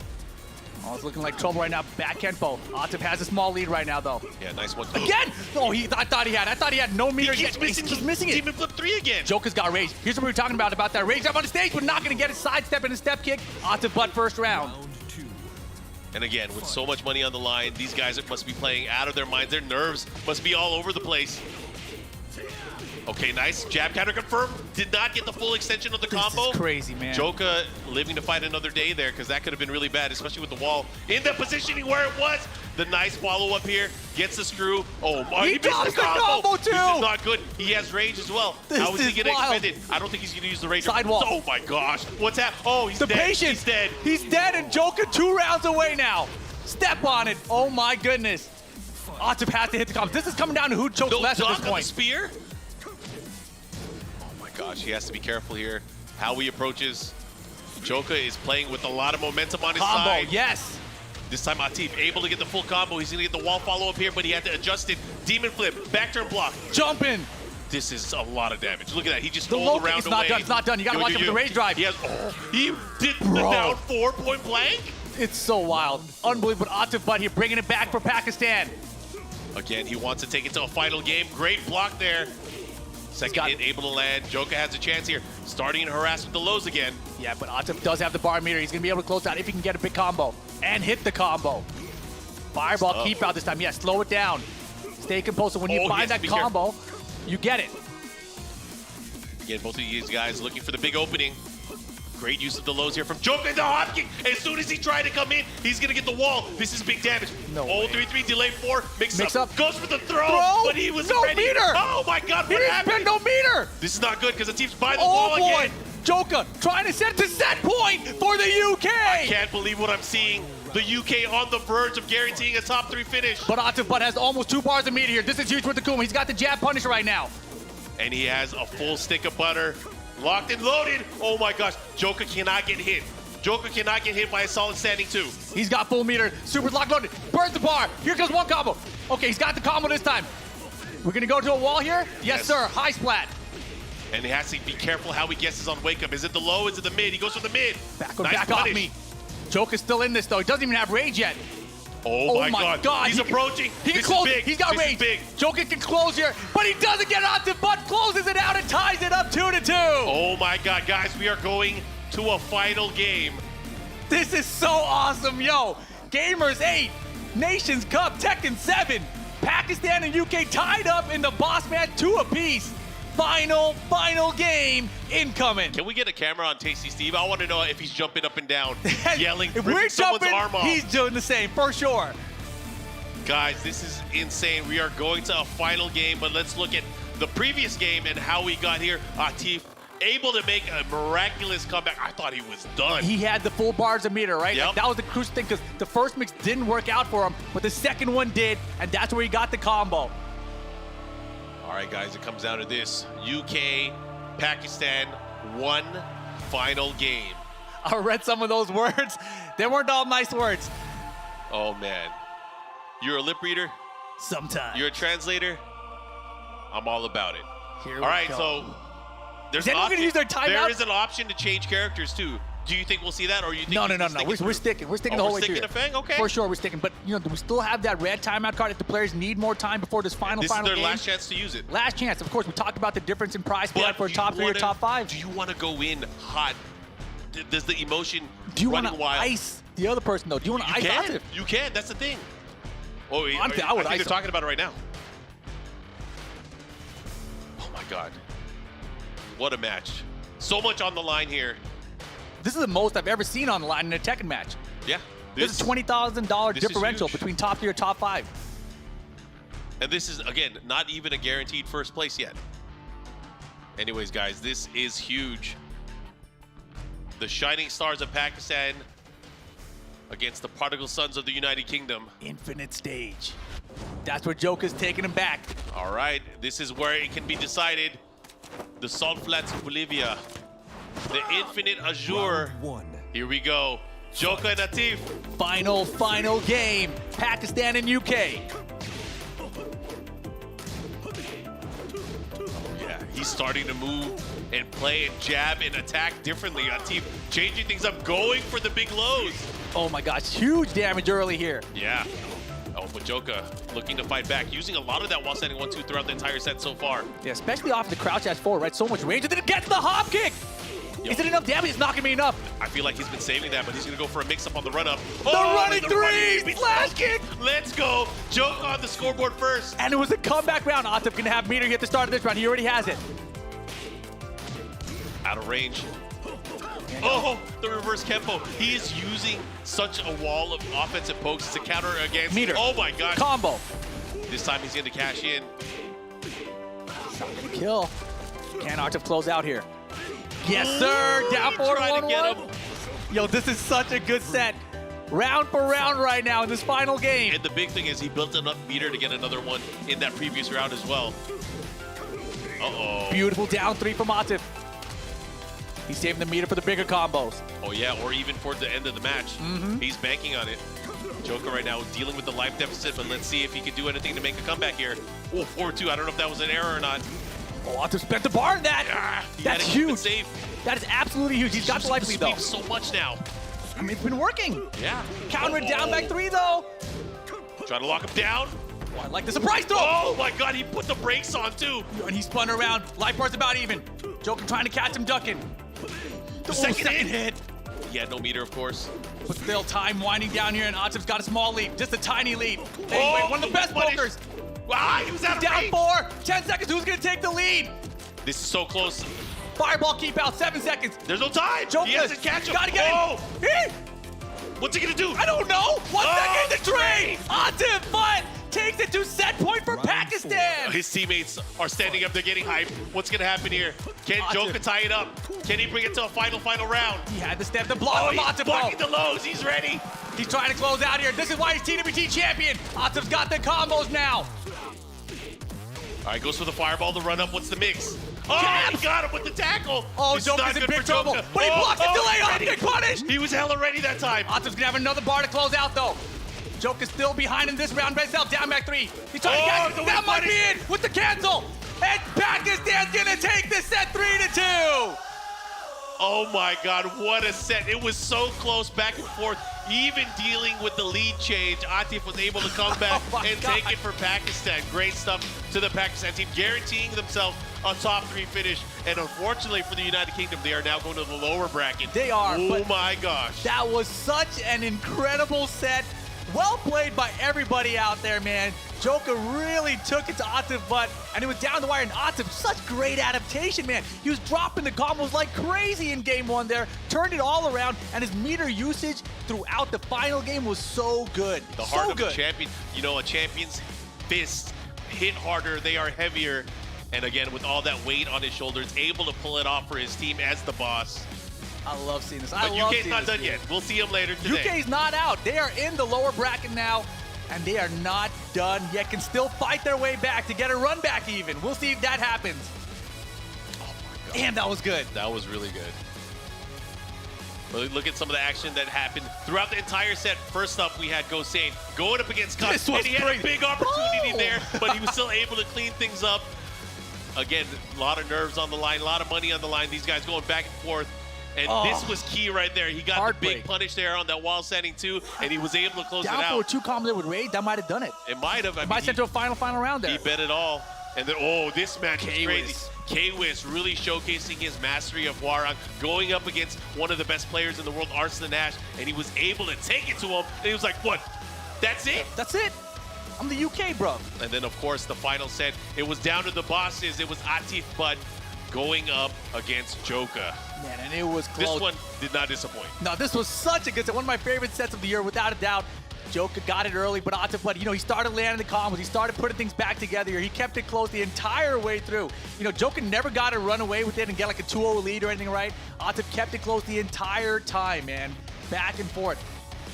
Oh, it's looking like trouble right now. Backhand foe. Octave has a small lead right now, though. Yeah, nice one. Again! Oh, I thought he had no meter. He keeps missing. He's missing it. Demon Flip 3 again. Joker's got rage. Here's what we were talking about that rage up on the stage, but not going to get a sidestep and a step kick. Octave butt first round. And again, with so much money on the line, these guys must be playing out of their minds. Their nerves must be all over the place. Okay, nice. Jab counter confirmed. Did not get the full extension of the combo. This is crazy, man. Joka living to fight another day there because that could have been really bad, especially with the wall in the positioning where it was. The nice follow-up here. Gets the screw. Oh, my. He missed drops the combo, too. This is not good. He has rage as well. This How is he is going to wild. extend it? I don't think he's going to use the rage. Sidewall. Oh, my gosh. What's happening? Oh, he's The dead. patience. He's dead. He's dead, and Joker 2 rounds away now. Step on it. Oh, my goodness. Octave has to hit the combo. This is coming down to who chokes No less at dunk this on the point. spear. Oh my gosh, he has to be careful here. How he approaches. Joka is playing with a lot of momentum on his Combo, side. yes. This time Atif able to get the full combo. He's gonna get the wall follow up here, but he had to adjust it. Demon flip, back turn block. Jumping. This is a lot of damage. Look at that. He just The rolled low around kick is not away. done. It's not done. You gotta watch him with the rage drive. He has. Oh, he did the Bro. down 4-point blank. It's so wild. Unbelievable. Octave butt here, bringing it back for Pakistan. Again, he wants to take it to a final game. Great block there. Second got- hit able to land. Joka has a chance here. Starting to harass with the lows again. Yeah, but Octave does have the bar meter. He's gonna be able to close out if he can get a big combo and hit the combo. Fireball keep out this time. Yeah, slow it down. Stay composed. So when you Oh, find yes, that be combo, you get it. Again, both of these guys looking for the big opening. Great use of the lows here from Joka. The hop kick. As soon as he tried to come in, he's going to get the wall. This is big damage. No Oh, way. 3-3, delay 4. Mix Mix up. up. Goes for the throw. Throw. But he was No ready. meter. Oh, my God. He What didn't happened? spend no meter. This is not good because the team's by the Oh wall boy. again. Joka trying to set to set point for the UK. Can't believe what I'm seeing. The UK on the verge of guaranteeing a top 3 finish. But Octave butt has almost 2 bars of meter here. This is huge with the Kuma. He's got the jab punish right now. And he has a full stick of butter. Locked and loaded. Oh my gosh. Joka cannot get hit. Joka cannot get hit by a solid standing 2. He's got full meter. Super locked loaded. Burns the bar. Here comes one combo. Okay, he's got the combo this time. We're going to go to a wall here? Yes, Yes. sir. High splat. And he has to be careful how he guesses on wake up. Is it the low? Is it the mid? He goes for the mid. Back Nice back off punish. me. Joker's still in this, though. He doesn't even have rage yet. Oh, my God. He's He- approaching. He can This close. is big. He's got This is rage. big. Joker can close here, but he doesn't get out to butt. Closes it out and ties it up 2-2. Oh my God, guys, we are going to a final game. This is so awesome, yo. Gamers 8 Nations Cup Tekken 7. Pakistan and UK tied up in the boss match 2 apiece. Final game incoming. Can we get a camera on Tasty Steve? I want to know if he's jumping up and down, yelling, If ripping we're someone's jumping, arm off. he's doing the same, for sure. Guys, this is insane. We are going to a final game, but let's look at the previous game and how we got here. Atif able to make a miraculous comeback. I thought he was done. He had the full bars of meter, right? Yep. That was the crucial thing, because the first mix didn't work out for him, but the second one did, and that's where he got the combo. All right, guys, it comes down to this. UK, Pakistan, one final game. I read some of those words. They weren't all nice words. Oh, man. You're a lip reader? Sometimes. You're a translator? I'm all about it. Here All we right, go. so there's Is an anyone option. gonna use their timeout? There is an option to change characters, too. Do you think we'll see that, or you think No. you can stick it We're through? sticking. We're sticking Oh, the whole we're way sticking through. to Fang? Okay. For sure, we're sticking. But we still have that red timeout card if the players need more time before this final This is their game. last chance to use it. Last chance. Of course, we talked about the difference in prize payout But for a you top 3 or wanna- top 5. Do you want to go in hot? Does the emotion Do you want running to wild? ice the other person, though? Do you want to You ice can. Atif? You can. That's the thing. Oh, I would I think ice they're him. talking about it right now. Oh my God! What a match! So much on the line here. This is the most I've ever seen on the line in a Tekken match. Yeah. There's a $20,000 this is differential huge. between top 3 or top 5. And this is, again, not even a guaranteed first place yet. Anyways, guys, this is huge. The Shining Stars of Pakistan against the Prodigal Sons of the United Kingdom. Infinite stage. That's where Joker's taking him back. All right, this is where it can be decided. The Salt Flats of Bolivia. The Infinite Azure. Here we go. Joka and Atif. Final game. Pakistan and UK. Yeah, he's starting to move and play and jab and attack differently. Atif changing things up, going for the big lows. Oh my gosh, huge damage early here. Yeah. Oh, but Joka looking to fight back, using a lot of that while standing 1-2 throughout the entire set so far. Yeah, especially off the crouch dash forward, right? So much range, and then it gets the hop kick. Is it enough damage? It's not gonna be enough. I feel like he's been saving that, but he's gonna go for a mix-up on the run-up. The running three, slash kick. Let's go. Joka on the scoreboard first. And it was a comeback round. Atif gonna have meter here at the start of this round. He already has it. Out of range. Oh, the reverse Kempo. He is using such a wall of offensive pokes to counter against. Meter. Oh my gosh. Combo. This time he's going to cash in. Kill. Can Atif close out here? Yes, sir. Down forward, Trying to get 1-1. him. Yo, this is such a good set. Round for round right now in this final game. And the big thing is he built enough meter to get another one in that previous round as well. Uh-oh. Beautiful down 3 from Atif. He's saving the meter for the bigger combos. Oh yeah, or even for the end of the match. He's banking on it. Joka right now dealing with the life deficit, but let's see if he can do anything to make a comeback here. Oh, 4-2. I don't know if that was an error or not. Oh, Atif spent the bar in that. He That's had to keep it huge. safe. That is absolutely huge. He's got the life lead, though. Sweep so much now. I mean, it's been working. Yeah. Counter it down back 3, though. Trying to lock him down. Oh, I like the surprise throw. Oh my God, he put the brakes on too. And he spun around. Life bar's about even. Joka trying to catch him ducking. The second hit. He had no meter, of course. But still, time winding down here, and Atif's got a small lead. Just a tiny lead. Anyway, Oh, one of the best punish. pokers. Wow, he was out of Down range. 4. 10 seconds. Who's going to take the lead? This is so close. Fireball keep out. 7 seconds. There's no time. Joka He has to catch him. Gotta get oh. him. Eh, What's he gonna do? I don't know. 1 Oh, second to trade. Atif, but takes it to set point for Pakistan. His teammates are standing up. They're getting hyped. What's gonna happen here? Can Atif. Joka tie it up? Can he bring it to a final round? He had to step the block Oh, from he's Atif, blocking though. the lows. He's ready. He's trying to close out here. This is why he's TWT champion. Atif's got the combos now. All right, goes for the fireball, the run up. What's the mix? Oh, Jabs. he got him with the tackle. Oh, This is not Joker's in good big for trouble. Joka. But he blocks it. Delay off. ready. Get punished. He was hella ready that time. Atif's gonna have another bar to close out, though. Joker's still behind in this round by himself. Down back 3. He's trying to catch the it. That whip might be punish. it with the cancel. And Pakistan's gonna take this set 3-2. Oh my God, what a set. It was so close back and forth. Even dealing with the lead change, Atif was able to come back Oh my and God. take it for Pakistan. Great stuff to the Pakistan team, guaranteeing themselves a top 3 finish. And unfortunately for the United Kingdom, they are now going to the lower bracket. They are, Oh but- my gosh. That was such an incredible set. Well played by everybody out there, man. Joker really took it to Atif, but and it was down the wire. And Atif, such great adaptation, man. He was dropping the combos like crazy in game one there, turned it all around, and his meter usage throughout the final game was so good. The heart so of good. a champion, you know, a champion's fists hit harder, they are heavier. And again, with all that weight on his shoulders, able to pull it off for his team as the boss. I love seeing this. But UK's not done yet. We'll see him later today. UK's not out. They are in the lower bracket now, and they are not done yet. Can still fight their way back to get a run back even. We'll see if that happens. Oh my God. Damn, that was good. That was really good. But look at some of the action that happened throughout the entire set. First up, we had Gosane going up against Scott. This was And he had crazy. a big opportunity there, but he was still able to clean things up. Again, a lot of nerves on the line, a lot of money on the line. These guys going back and forth. And this was key right there. He got the big punish there on that wall standing too, and he was able to close it Down out. for a 2 combo there with Raid, that might have done it. It might have. Might send to a final round there. He bet it all. And then, oh, this match is crazy. K-Wiz. K-Wiz really showcasing his mastery of Hwoarang, going up against one of the best players in the world, Arslan Nash, and he was able to take it to him. And he was like, what? That's it? That's it. I'm the UK, bro. And then, of course, the final set, it was down to the bosses. It was Atif Bud going up against Joka. Man, and it was close. This one did not disappoint. No, this was such a good set. One of my favorite sets of the year, without a doubt. Joka got it early, but Atif, but he started landing the combos. He started putting things back together here. He kept it close the entire way through. Joka never got to run away with it and get like a 2-0 lead or anything, right? Atif kept it close the entire time, man. Back and forth.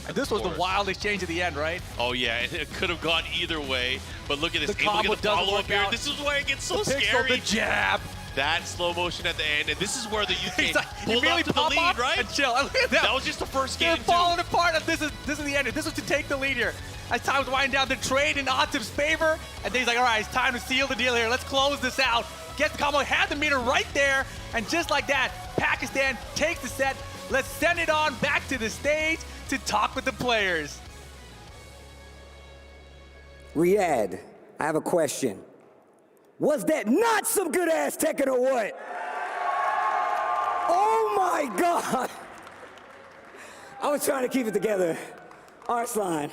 And this was the wild exchange at the end, right? Oh, yeah, it could have gone either way. But look at this. The Able to combo get the doesn't follow-up work here. out. This is why it gets so The pixel, scary. the jab. That slow motion at the end, and this is where the UK You pulled really up to the pop lead, off right? and chill. Look at that. That was just the first They're game, falling too. apart. This is the end. This was to take the lead here. As time was winding down, the trade in Atif's favor, and then he's like, all right, it's time to seal the deal here. Let's close this out. Gets the combo, had the meter right there, and just like that, Pakistan takes the set. Let's send it on back to the stage to talk with the players. Riyadh, I have a question. Was that not some good ass Tekken or what? Oh my God. I was trying to keep it together. Arslan,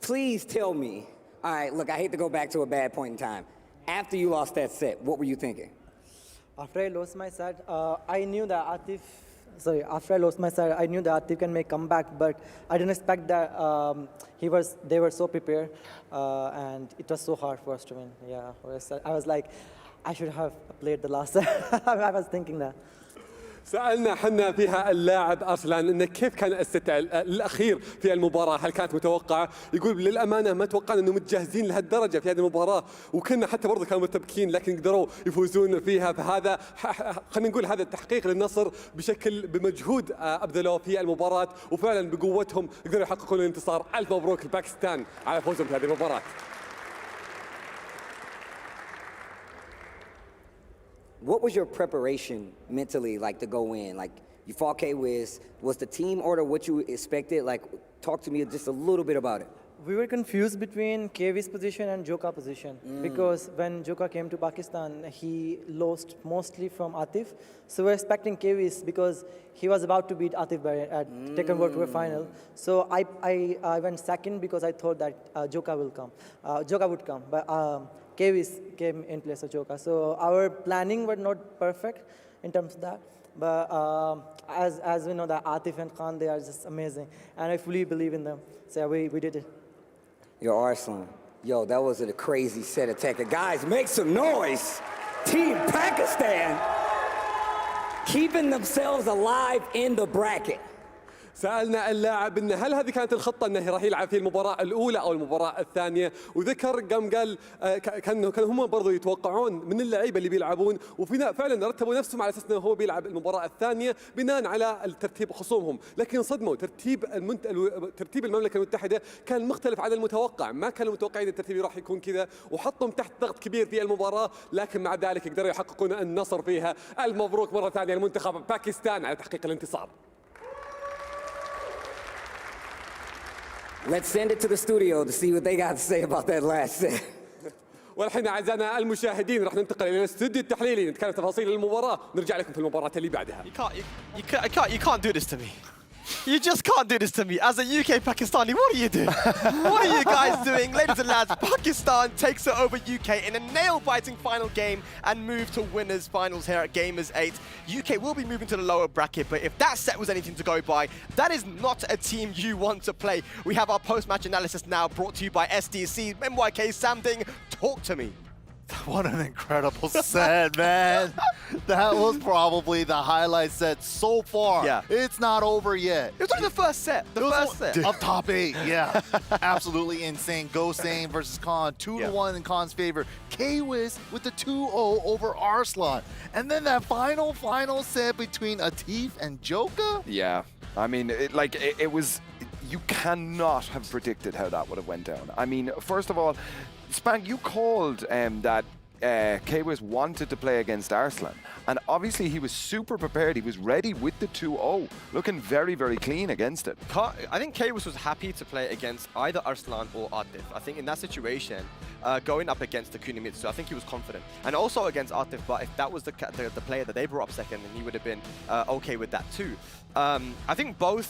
please tell me. All right, look, I hate to go back to a bad point in time. After you lost that set, what were you thinking? After I lost my set, I knew that after I lost my set, I knew that Atif can make comeback, but I didn't expect that they were so prepared, and it was so hard for us to win. Yeah, I was like, I should have played the last set. I was thinking that. سألنا حنا فيها اللاعب أرسلان إنه كيف كان الست الأخير في المباراة، هل كانت متوقعة؟ يقول للأمانة ما توقعنا إنه متجهزين لهالدرجة في هذه المباراة، وكنا حتى برضه كانوا مرتبكين لكن قدروا يفوزون فيها. فهذا خلينا نقول هذا التحقيق للنصر بمجهود أبذلوه في المباراة، وفعلا بقوتهم قدروا يحققون الانتصار. ألف مبروك لباكستان على فوزهم في هذه المباراة. What was your preparation mentally like to go in? Like, you fought K-Wiz. Was the team order what you expected? Like, talk to me just a little bit about it. We were confused between KV's position and Joka position because when Joka came to Pakistan, he lost mostly from Atif. So we're expecting KV's because he was about to beat Atif at Tekken World Tour final. So I went second because I thought that Joka would come. But KV's came in place of Joka. So our planning was not perfect in terms of that. But as we know that Atif and Khan, they are just amazing. And I fully believe in them. So we did it. Yo, Arslan, yo, that was a crazy set of Tekken. Guys, make some noise. Team Pakistan keeping themselves alive in the bracket. سألنا اللاعب إن هل هذه كانت الخطة أنه راح يلعب في المباراة الأولى أو المباراة الثانية، وذكر قال كانوا هم برضو يتوقعون من اللعيبة اللي بيلعبون، وفينا فعلا رتبوا نفسهم على أساس أنه هو بيلعب المباراة الثانية بناء على الترتيب خصومهم، لكن صدموا ترتيب المملكة المتحدة كان مختلف عن المتوقع، ما كانوا متوقعين الترتيب راح يكون كذا، وحطهم تحت ضغط كبير في المباراة، لكن مع ذلك قدروا يحققون النصر فيها. المبروك مرة ثانية لمنتخب باكستان على تحقيق الانتصار. Let's send it to the studio to see what they got to say about that last set. والحين أعزائنا المشاهدين راح ننتقل إلى الاستوديو التحليلي نتكلم تفاصيل المباراة ونرجع لكم في المباراة اللي بعدها. You can't do this to me. You just can't do this to me. As a UK Pakistani, what are you doing? What are you guys doing? Ladies and lads, Pakistan takes it over UK in a nail-biting final game and move to winners finals here at Gamers 8. UK will be moving to the lower bracket, but if that set was anything to go by, that is not a team you want to play. We have our post-match analysis now brought to you by SDC. MYK Sam Ding, talk to me. What an incredible set, man. That was probably the highlight set so far. Yeah. It's not over yet. It was only the first set. The first set. Of top 8, yeah. Absolutely insane. Go Sane versus Khan, 2-1 in Khan's favor. K-Wiz with the 2-0 over Arslan. And then that final set between Atif and Joka. Yeah, I mean, it was, you cannot have predicted how that would have went down. I mean, first of all, Spank, you called that K-Wiz wanted to play against Arslan, and obviously he was super prepared. He was ready with the 2-0, looking very, very clean against it. I think K-Wiz was happy to play against either Arslan or Atif. I think in that situation, going up against the Kunimitsu, I think he was confident. And also against Atif, but if that was the player that they brought up second, then he would have been okay with that too. I think both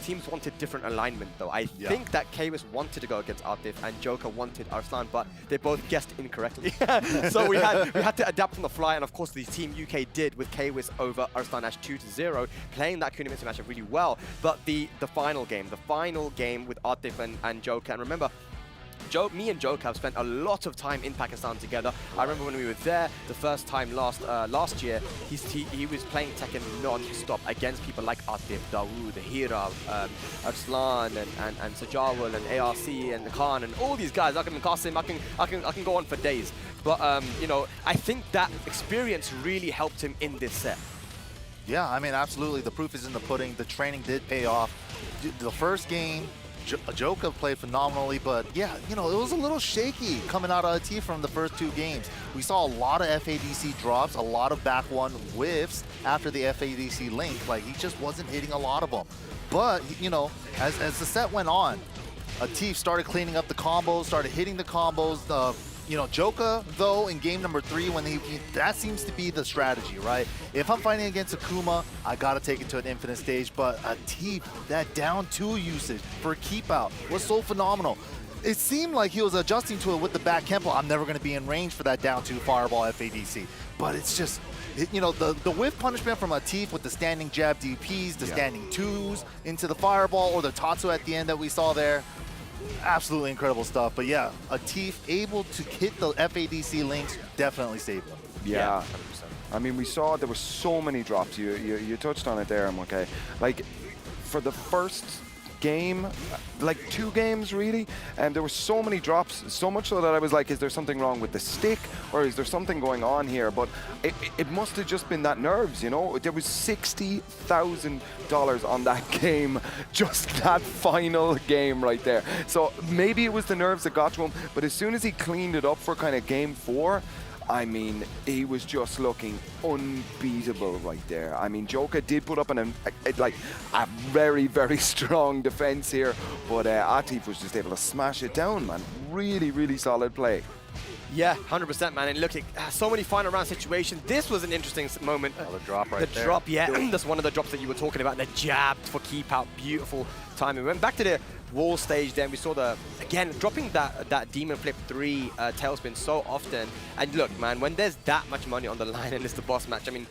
teams wanted different alignment though. I think that K-Wiz wanted to go against Atif and Joka wanted Arslan, but they both guessed incorrectly. So we had to adapt on the fly, and of course the Team UK did with K-Wiz over Arslan Ash 2-0, playing that Kunimitsu matchup really well. But the final game with Atif and Joka, and remember, me and Joka have spent a lot of time in Pakistan together. I remember when we were there the first time last year, he was playing Tekken non-stop against people like Atif, Dawood, Hira, Arslan, and Sajawal, and ARC, and Khan, and all these guys. I can go on for days. But you know, I think that experience really helped him in this set. Yeah, I mean, absolutely. The proof is in the pudding. The training did pay off. The first game, Joka played phenomenally, but yeah, you know, it was a little shaky coming out of Atif from the first 2 games. We saw a lot of FADC drops, a lot of back 1 whiffs after the FADC link. Like, he just wasn't hitting a lot of them. But, you know, as the set went on, Atif started cleaning up the combos, started hitting the combos. You know, Joka, though, in game number 3, when that seems to be the strategy, right? If I'm fighting against Akuma, I gotta take it to an infinite stage, but Atif, that down 2 usage for keep out was so phenomenal. It seemed like he was adjusting to it with the back Kempo. I'm never gonna be in range for that down 2 fireball FADC. But it's just, you know, the whiff punishment from Atif with the standing jab DPs, the standing 2s into the fireball, or the Tatsu at the end that we saw there. Absolutely incredible stuff. But yeah, Atif able to hit the FADC links definitely saved him. Yeah. 100%. I mean, we saw there were so many drops. You touched on it there, MK. Like, for the first game, like 2 games really, and there were so many drops, so much so that I was like, is there something wrong with the stick, or is there something going on here? But it must have just been that nerves, you know? There was $60,000 on that game, just that final game right there. So maybe it was the nerves that got to him, but as soon as he cleaned it up for kind of game 4, I mean, he was just looking unbeatable right there. I mean, Joka did put up a very, very strong defense here, but Atif was just able to smash it down, man. Really, really solid play. Yeah, 100%, man. And look, so many final round situations. This was an interesting moment. Another drop right there. The drop, yeah. That's one of the drops that you were talking about. The jab for keep out. Beautiful timing. We went back to the wall stage then. We saw again, dropping that Demon Flip 3 tailspin so often. And look, man, when there's that much money on the line and it's the boss match, I mean,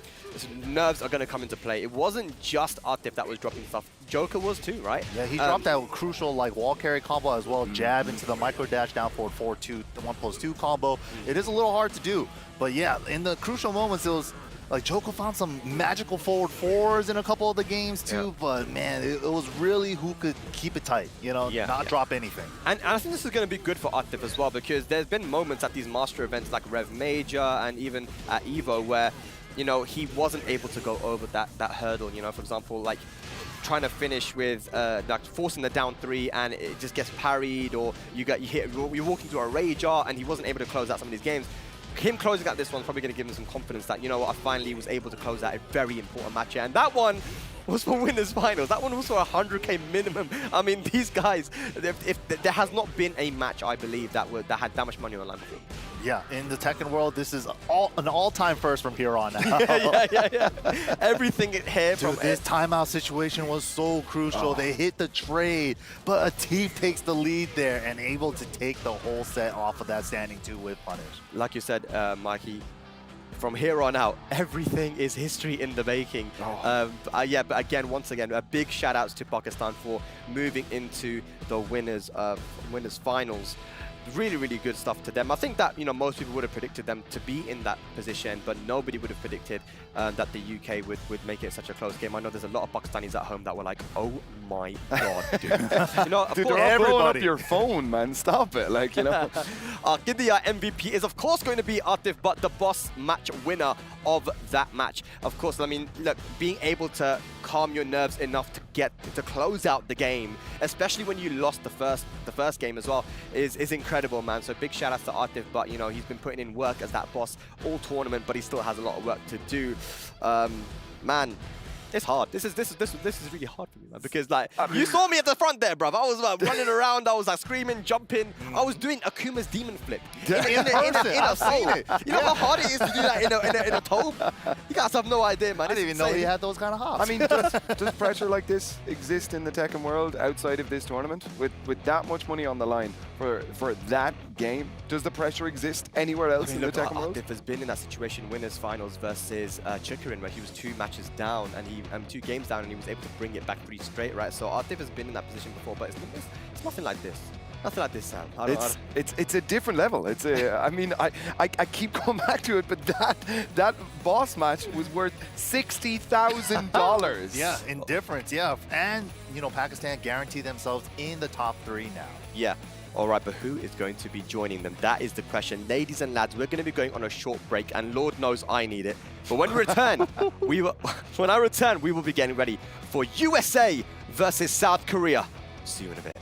nerves are going to come into play. It wasn't just Atif that was dropping stuff. Joka was too, right? Yeah, he dropped that crucial like wall carry combo as well. Jab into the micro dash down forward 4-2, the 1+2 combo. It is a little hard to do, but yeah, in the crucial moments, it was like Joka found some magical forward 4s in a couple of the games too. But man, it was really who could keep it tight, you know, not drop anything. And I think this is going to be good for Atif as well, because there's been moments at these master events like Rev Major and even at Evo where, you know, he wasn't able to go over that hurdle. You know, for example, like trying to finish with like forcing the down 3 and it just gets parried, or you're walking through a Rager and he wasn't able to close out some of these games. Him closing out this one's probably going to give him some confidence that, you know what, I finally was able to close out a very important match here. And that one was for winners finals. That one was for 100K minimum. I mean, these guys, if there has not been a match, I believe, that had that much money on the line before. Yeah, in the Tekken world, this is an all-time first from here on out. yeah. Everything here from Dude, this timeout situation was so crucial. They hit the trade, but Atif takes the lead there and able to take the whole set off of that standing 2 with punish. Like you said, Mikey, from here on out, everything is history in the making. Yeah, but again, once again, a big shout outs to Pakistan for moving into the winners finals. Really, really good stuff to them. I think that, you know, most people would have predicted them to be in that position, but nobody would have predicted that the UK would make it such a close game. I know there's a lot of Pakistanis at home that were like, oh my God, dude. You know, Dude, they're all blowing up your phone, man. Stop it. Like, you know. Gidea MVP is, of course, going to be Atif, but the boss match winner of that match. Of course, I mean, look, being able to calm your nerves enough to close out the game, especially when you lost the first game as well, is incredible, man. So big shout out to Atif, but you know, he's been putting in work as that boss all tournament, but he still has a lot of work to do. Man, it's hard. This is really hard for me, man, because like you saw me at the front there, bruv. I was running around. I was like screaming, jumping. I was doing Akuma's demon flip in a soul. You know how hard it is to do that in a toe? You guys have no idea, man. I didn't even know he had those kind of hops. I mean, does pressure like this exist in the Tekken world outside of this tournament? With that much money on the line for that game, does the pressure exist anywhere else in the Tekken world? Atif has been in that situation, winners finals versus Chikurin, where he was 2 matches down and he 2 games down, and he was able to bring it back 3 straight, right? So Atif has been in that position before, but it's nothing like this. Nothing like this, Sam. It's a different level. It's a. I mean, I keep going back to it, but that boss match was worth $60,000. Yeah, in difference, yeah. And you know, Pakistan guaranteed themselves in the top 3 now. Yeah. All right, but who is going to be joining them? That is the question. Ladies and lads, we're going to be going on a short break, and Lord knows I need it. But when we return, when I return, we will be getting ready for USA versus South Korea. See you in a bit.